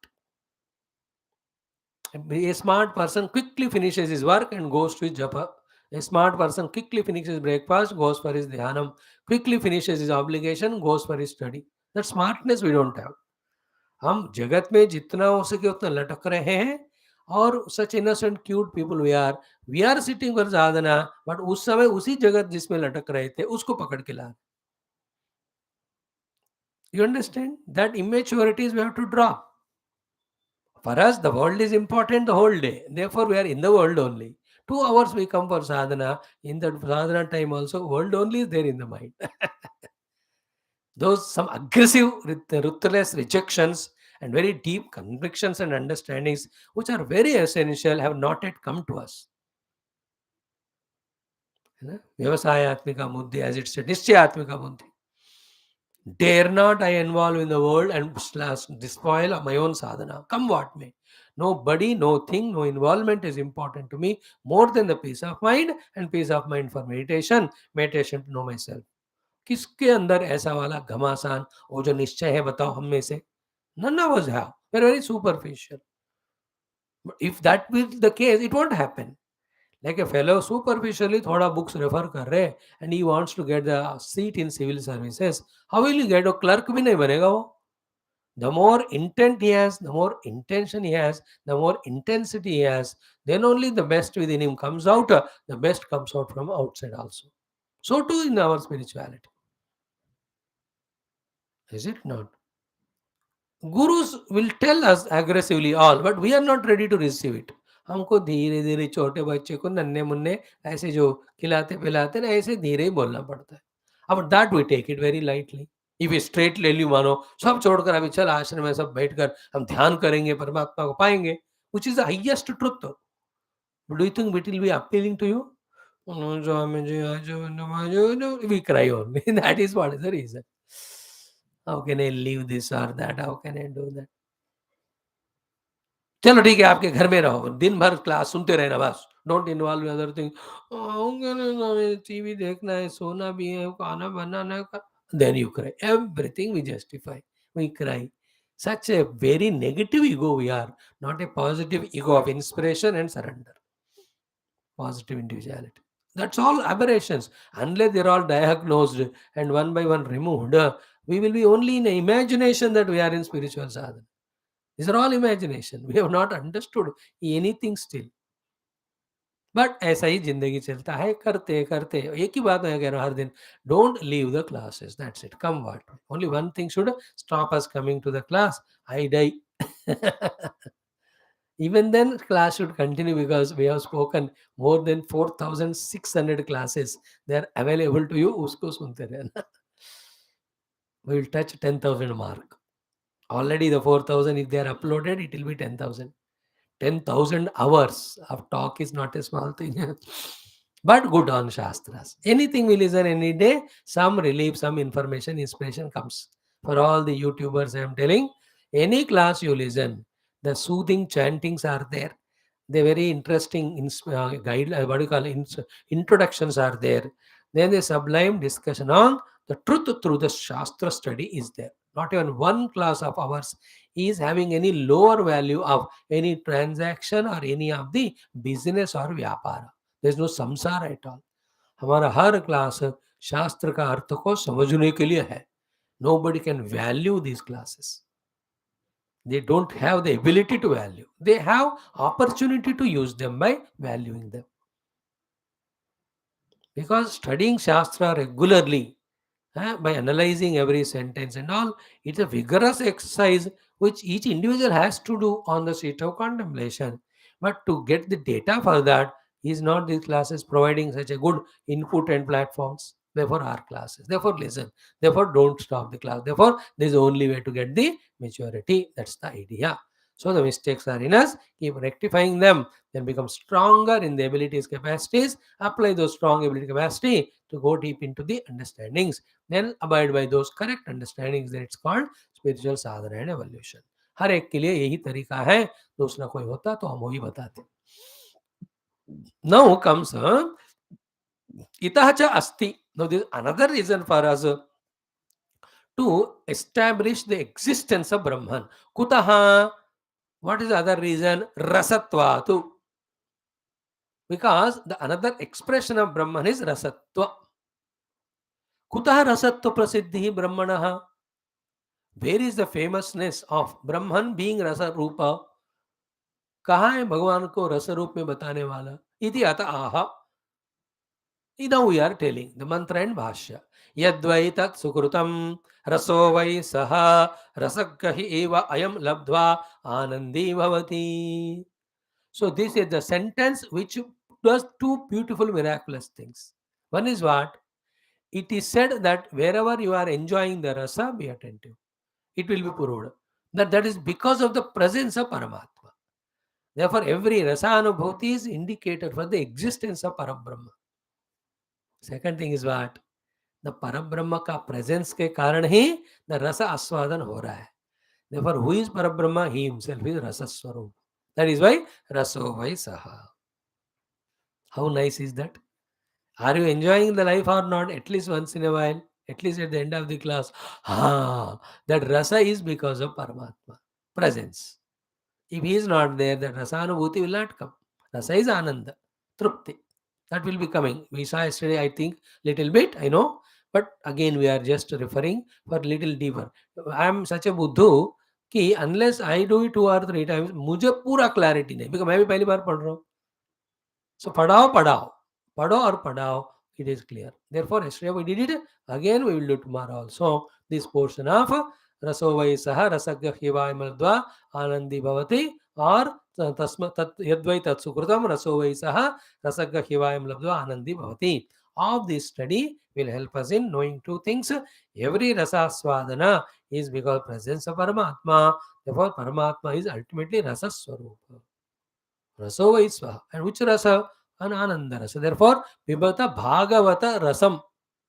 A smart person quickly finishes his work and goes to his japa. A smart person quickly finishes breakfast, goes for his dhyanam, quickly finishes his obligation, goes for his study. That smartness we don't have. हम जगत में जितना हो सके उतना लटक रहे हैं, और such innocent cute people we are sitting for sadhana, but उस समय उसी जगत जिसमें लटक रहे थे उसको पकड़ के ला. You understand? That immaturities we have to drop. For us, the world is important the whole day. Therefore, we are in the world only. 2 hours we come for sadhana. In that sadhana time also, world only is there in the mind. Those some aggressive, ruthless rejections and very deep convictions and understandings, which are very essential, have not yet come to us. Vyavasayatmika buddhi, as it said, Nischayatmika buddhi. Dare not I involve in the world and despoil my own sadhana. Come what may. Nobody, no thing, no involvement is important to me more than the peace of mind, and peace of mind for meditation, meditation to know myself. किसके अंदर ऐसा वाला घमासान वो जो निश्चय है, बताओ हम में से? None of us have. We're very superficial. But if that be the case, it won't happen. Like a fellow superficially thoda books refer कर रहे and he wants to get the seat in civil services, how will you get? वो clerk भी नहीं बनेगा वो. The more intent he has, the more intention he has, the more intensity he has, then only the best within him comes out. The best comes out from outside also. So too in our spirituality. Is it not? Gurus will tell us aggressively all, but we are not ready to receive it. हमको धीरे धीरे छोटे बच्चे को नन्हे मुन्ने ऐसे जो खिलाते पिलाते ना, ऐसे धीरे ही बोलना पड़ता है. अब that we take it very lightly. If you straight ले ली, मानो सब छोड़कर अभी चल आश्रम में सब बैठकर हम ध्यान करेंगे, परमात्मा को पाएंगे, which is the highest truth. Do you think it will be appealing to you? No, we cry only. That is what is the reason. How can I leave this or that? How can I do that? चलो ठीक है, आपके घर में रहो, दिन भर class सुनते रहना बस. Don't involve in other thing. TV देखना है, सोना भी है, खाना बनाना है. Then you cry. Everything we justify. We cry. Such a very negative ego we are, not a positive ego of inspiration and surrender. Positive individuality. That's all aberrations. Unless they're all diagnosed and one by one removed, we will be only in imagination that we are in spiritual sadhana. These are all imagination. We have not understood anything still. But ऐसा ही जिंदगी चलता है, करते करते एक ही बात मैं कह रहा हूँ हर दिन. Don't leave the classes, that's it. Come what, only one thing should stop us coming to the class. I die. Even then class should continue, because we have spoken more than 4,600 classes. They are available to you. Usko sunte rehna. We will touch 10,000 mark. Already the 4,000, if they are uploaded, it will be 10,000. 10,000 hours of talk is not a small thing. But good on Shastras. Anything we listen any day, some relief, some information, inspiration comes. For all the YouTubers, I am telling, any class you listen, The soothing chantings are there. The very interesting guide, what do you call it, introductions are there. Then the sublime discussion on the truth through the Shastra study is there. Not even one class of ours is having any lower value of any transaction or any of the business or vyapara. There is no samsara at all. हमारा हर class शास्त्र का अर्थ को समझने के लिए है. Nobody can value these classes. They don't have the ability to value. They have opportunity to use them by valuing them. Because studying Shastra regularly, by analyzing every sentence and all, it's a vigorous exercise which each individual has to do on the seat of contemplation. But to get the data for that is not these classes providing such a good input and platforms. Therefore, our classes. Therefore, listen. Therefore, don't stop the class. Therefore, there's the only way to get the maturity. That's the idea. So the mistakes are in us. Keep rectifying them. Then become stronger in the abilities, capacities. Apply those strong ability capacity to go deep into the understandings. Then abide by those correct understandings. Then it's called spiritual sadhana and evolution. हर एक के लिए यही तरीका है. दूसरा कोई होता तो हम वही बताते. Now comes itah cha asti. Now this is another reason for us to establish the existence of Brahman. Kutaha? What is the other reason? Rasatvatu. Because the another expression of Brahman is rasatva. Kutaha rasatva prasiddhi brahmanaha? Where is the famousness of Brahman being rasa रूपा? कहाँ है भगवान को रस रूप में बताने वाला? इति अत आह. Now we are telling the mantra and bhashya. Yadvai tat sukrutam raso vai saha rasakkahi eva ayam labdva anandi bhavati. So this is the sentence which does two beautiful miraculous things. One is what? It is said that wherever you are enjoying the rasa, be attentive. It will be proved. That is because of the presence of Paramatma. Therefore, every rasanubhuti is indicated for the existence of Parabrahma. Second thing is what? The Parabrahma का presence के कारण ही the rasa आस्वादन हो रहा है. Therefore, who is Parabrahma? He himself is rasa swarup. That is why raso vai saha. How nice is that? Are you enjoying the life or not? At least once in a while, at least at the end of the class. That rasa is because of Paramatma presence. If he is not there, that rasanubhuti will not come. Rasa is ananda, trupti. That will be coming. We saw yesterday, I think, little bit, I know. But again, we are just referring for little deeper. I am such a buddhu कि unless I do it 2 or 3 times, मुझे पूरा clarity नहीं. Because मैं भी पहली बार पढ़ रहा हूँ. So पढ़ाओ पढ़ो और पढ़ाओ, it is clear. Therefore, yesterday we did it. Again, we will do tomorrow also. This portion of रसो वै सह रसज्ञ हिवायमद्वा आनंदी भवति और तस्म तत् यद्वै तत्सुकृतम रसो वै सह रसज्ञ हिवायम लब्ध्वा आनंदी भवति. Of this study will help us in knowing two things. Every rasa swadana is because presence of Paramatma. Therefore, Paramatma is ultimately rasa swarupa. Raso vai swaha. And which rasa? An ananda rasa. Therefore, vibhata bhagavata rasam.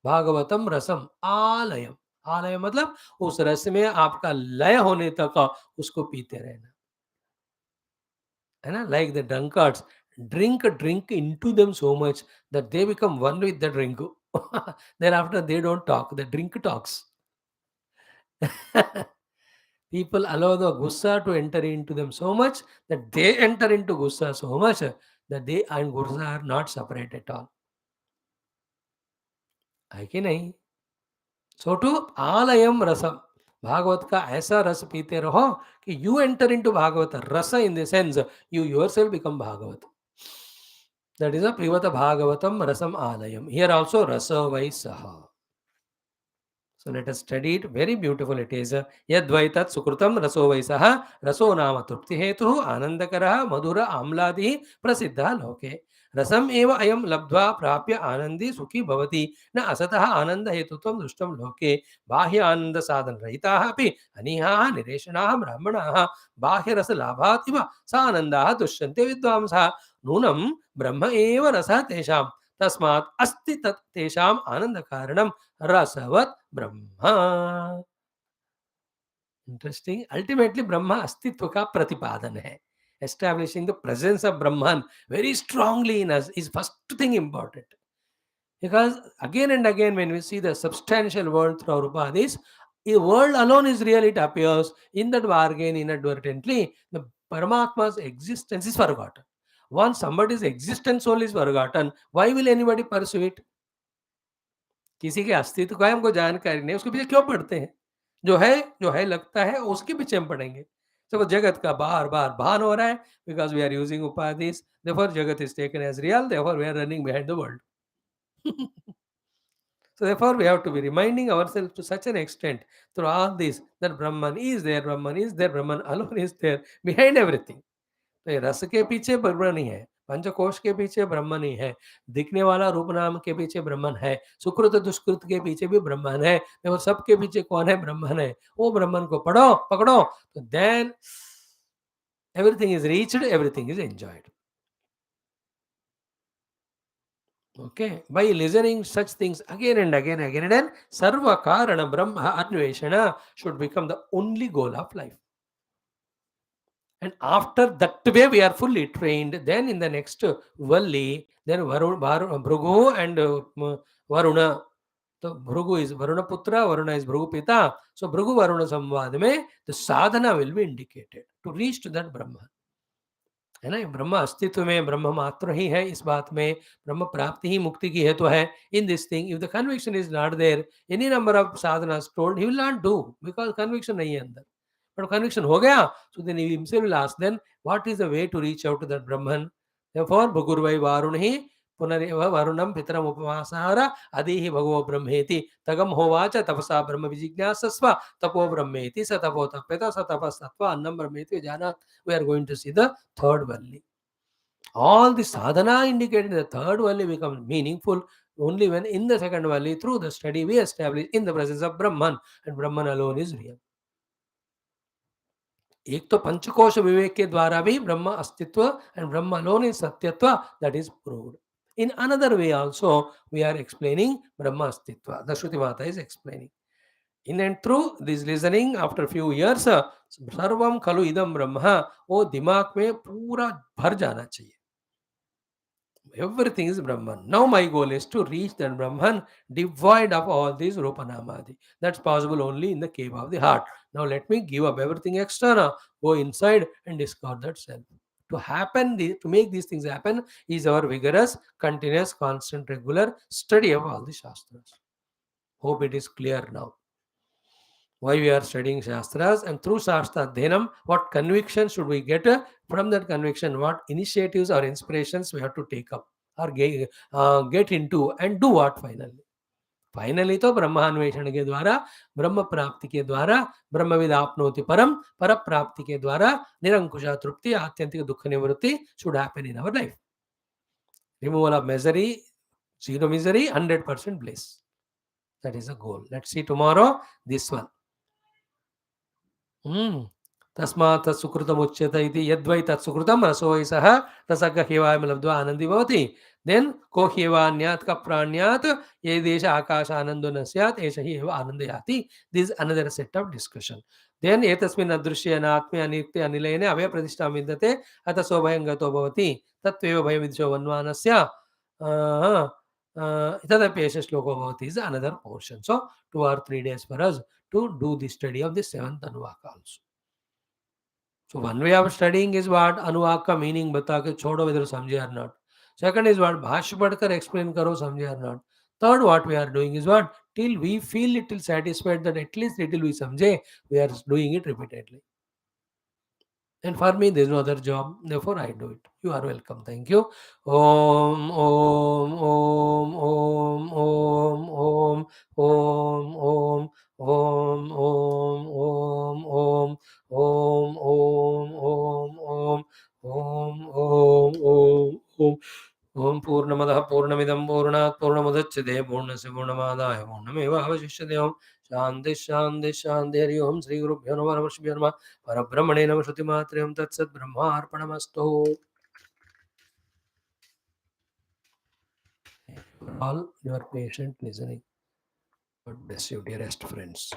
Bhagavatam रसम आलयम. आलय मतलब उस रस में आपका लय होने तक उसको पीते रहना है ना. Like the drunkards drink into them so much that they become one with the drink. Thereafter they don't talk, the drink talks. People allow the gussa to enter into them so much that they enter into gussa so much that they and gussa are not separate at all. है कि नहीं? So to Aalayam रसम, भागवत का ऐसा रस पीते रहो कि you enter into Bhagavat. रस in the sense you yourself become Bhagavat. That is a privata bhagavatam rasam alayam. Here also rasa vai saha. So let us study it. Very beautiful it is. Yadvaitat sukrutam raso vaisaha raso nama trupti hetu anandakaraha madhura amladi prasiddha loke. Rasam eva ayam labdva prapya anandi sukhi bhavati na asataha ananda hetutvam dustam loke. Bahya ananda sadhan rahitaha api anihaha nireshanaha brahmanaha bahya rasa labhativa sa anandaha dushyante vidvamsaha नूनम ब्रह्म एव रसः तेषां तस्मात् अस्ति तत् तेषाम् आनंद कारणम रसवत् ब्रह्म. Interesting. Ultimately Brahma अस्तित्व का प्रतिपादन है. Establishing the presence of Brahman very strongly in us is first thing important. Because again and again, when we see the substantial world through our upadhis, the world alone is real, it appears. In that bargain, inadvertently, the Paramatma's existence is forgotten. Once somebody's existence soul is forgotten, why will anybody pursue it? किसी के अस्तित्व का हमको जानकारी नहीं, उसके पीछे क्यों पढ़ते हैं? जो है लगता है उसके पीछे हम पढ़ेंगे. So जगत का बार बार भान हो रहा है, because we are using upadhis, therefore जगत is taken as real, therefore we are running behind the world. So therefore we have to be reminding ourselves to such an extent through all this that Brahman is there, Brahman is there, Brahman alone is there behind everything. तो ये रस के पीछे ब्रह्मन ही है, पंचकोश के पीछे ब्रह्मन ही है, दिखने वाला रूप नाम के पीछे ब्रह्मन है, सुकृत दुष्कृत के पीछे भी ब्रह्मन है. देखो सबके पीछे कौन है? ब्रह्मन है. वो ब्रह्मन को पढ़ो पकड़ो, तो then everything is reached, everything is enjoyed. Okay, by listening such things again and again, Sarva Karana Brahma Anveshana should become the only goal of life. And after that way we are fully trained, then in the next Valli, then Bhrugu and Varuna. So Bhrugu is Varuna Putra, Varuna is Bhrugu Pita. So Bhrugu Varuna Samvad mein the sadhana will be indicated to reach to that Brahma. है ना. ब्रह्म अस्तित्व में ब्रह्म मात्र ही है, इस बात में ब्रह्म प्राप्ति ही मुक्ति की हेतु है. In this thing if the conviction is not there, any number of sadhanas told he will not do, because conviction नहीं है अंदर. बट कन्विक्शन हो गया, so then he himself will ask then what is the way to reach out to that Brahman. Therefore भुगुर्वै वारुणि पुनरेव वरुणम पितरम उपवासार अदिहि भगवो ब्रह्मेति तगम होवाच तपसा ब्रह्म विजिज्ञासस्व तपो ब्रह्मेति स तपो तप्यत स तपस्तत्वा अन्नम ब्रह्मेति जानात. We are going to see the third Valli. All the sadhana indicated in the third Valli becomes meaningful only when in the second Valli, through the study, we establish in the presence of Brahman, and Brahman alone is real. एक तो पंचकोश विवेक के द्वारा भी ब्रह्म अस्तित्व and Brahma alone is satyatva, that is proved. In another way also, we are explaining Brahma astitva. The Shruti Mata is explaining. In and through this listening, after few years, सर्वम खलु इदम ब्रह्मा वो दिमाग में पूरा भर जाना चाहिए. Everything is Brahman. Now my goal is to reach that Brahman devoid of all these Rupanamadi. That's possible only in the cave of the heart. Now let me give up everything external, go inside and discover that self. To happen, to make these things happen is our vigorous, continuous, constant, regular study of all the Shastras. Hope it is clear now why we are studying Shastras, and through Shastra Adhyanam, what conviction should we get from that conviction, what initiatives or inspirations we have to take up or get into, and do what finally. Finally तो ब्रह्मान्वेषण के द्वारा, ब्रह्म प्राप्ति के द्वारा, ब्रह्मविद आपनोति परम, पर प्राप्ति के द्वारा निरंकुशा तृप्ति, आत्यंतिक दुख निवृत्ति should happen in our life. Removal of misery, zero misery, 100% bliss. That is the goal. Let's see tomorrow this one. तस्मात् तत्सुकृतमुच्यत इति यद्वै तत्सुकृतं रसो वै सः रसः ह्येवायं लब्ध्वा आनन्दी भवति. देन को ह्येवान्यात् क प्राण्यात् ये देश आकाश आनन्दो न स्यात् एष हि एव आनन्दयाति. This another set of discussion. Then एतस्मिन् अदृश्ये अनात्मे अनित्ये अनिलयने अभय प्रतिष्ठां विद्यते अतः सो भयं गतो भवति तत्त्वेव भयविद्यो वन्वानस्य तदपि एष श्लोको भवति. Is another portion. So 2 or 3 days for us to do the study of the seventh Anuvaka also. So one way of studying is what अनुवाक का मीनिंग बता के छोड़ो whether समझे or not. Second is what भाष्य पढ़कर explain करो समझे or not. Third, what we are doing is what till we feel little satisfied that at least little we समझे, we are doing it repeatedly. And for me, there is no other job. Therefore, I do it. You are welcome. Thank you. Om, Om, Om, Om, Om, Om, Om, Om, Om, Om, Om, Om, Om, Om, Om, Om, Om, Om, Om. ओम पूर्णमदः पूर्णमिदं पूर्णात् पूर्णमुदच्यते पूर्णस्य पूर्णमादाय पूर्णमेवावशिष्यते. ओम शांति शांति शांति. हरि ओम. श्री गुरुभ्यो नमः. नमः नमः. परब्रह्मणे नमः. श्रुतिमात्रे ओम तत्सत्. ब्रह्मार्पणमस्तु. All your patient listening. God bless you, dearest friends.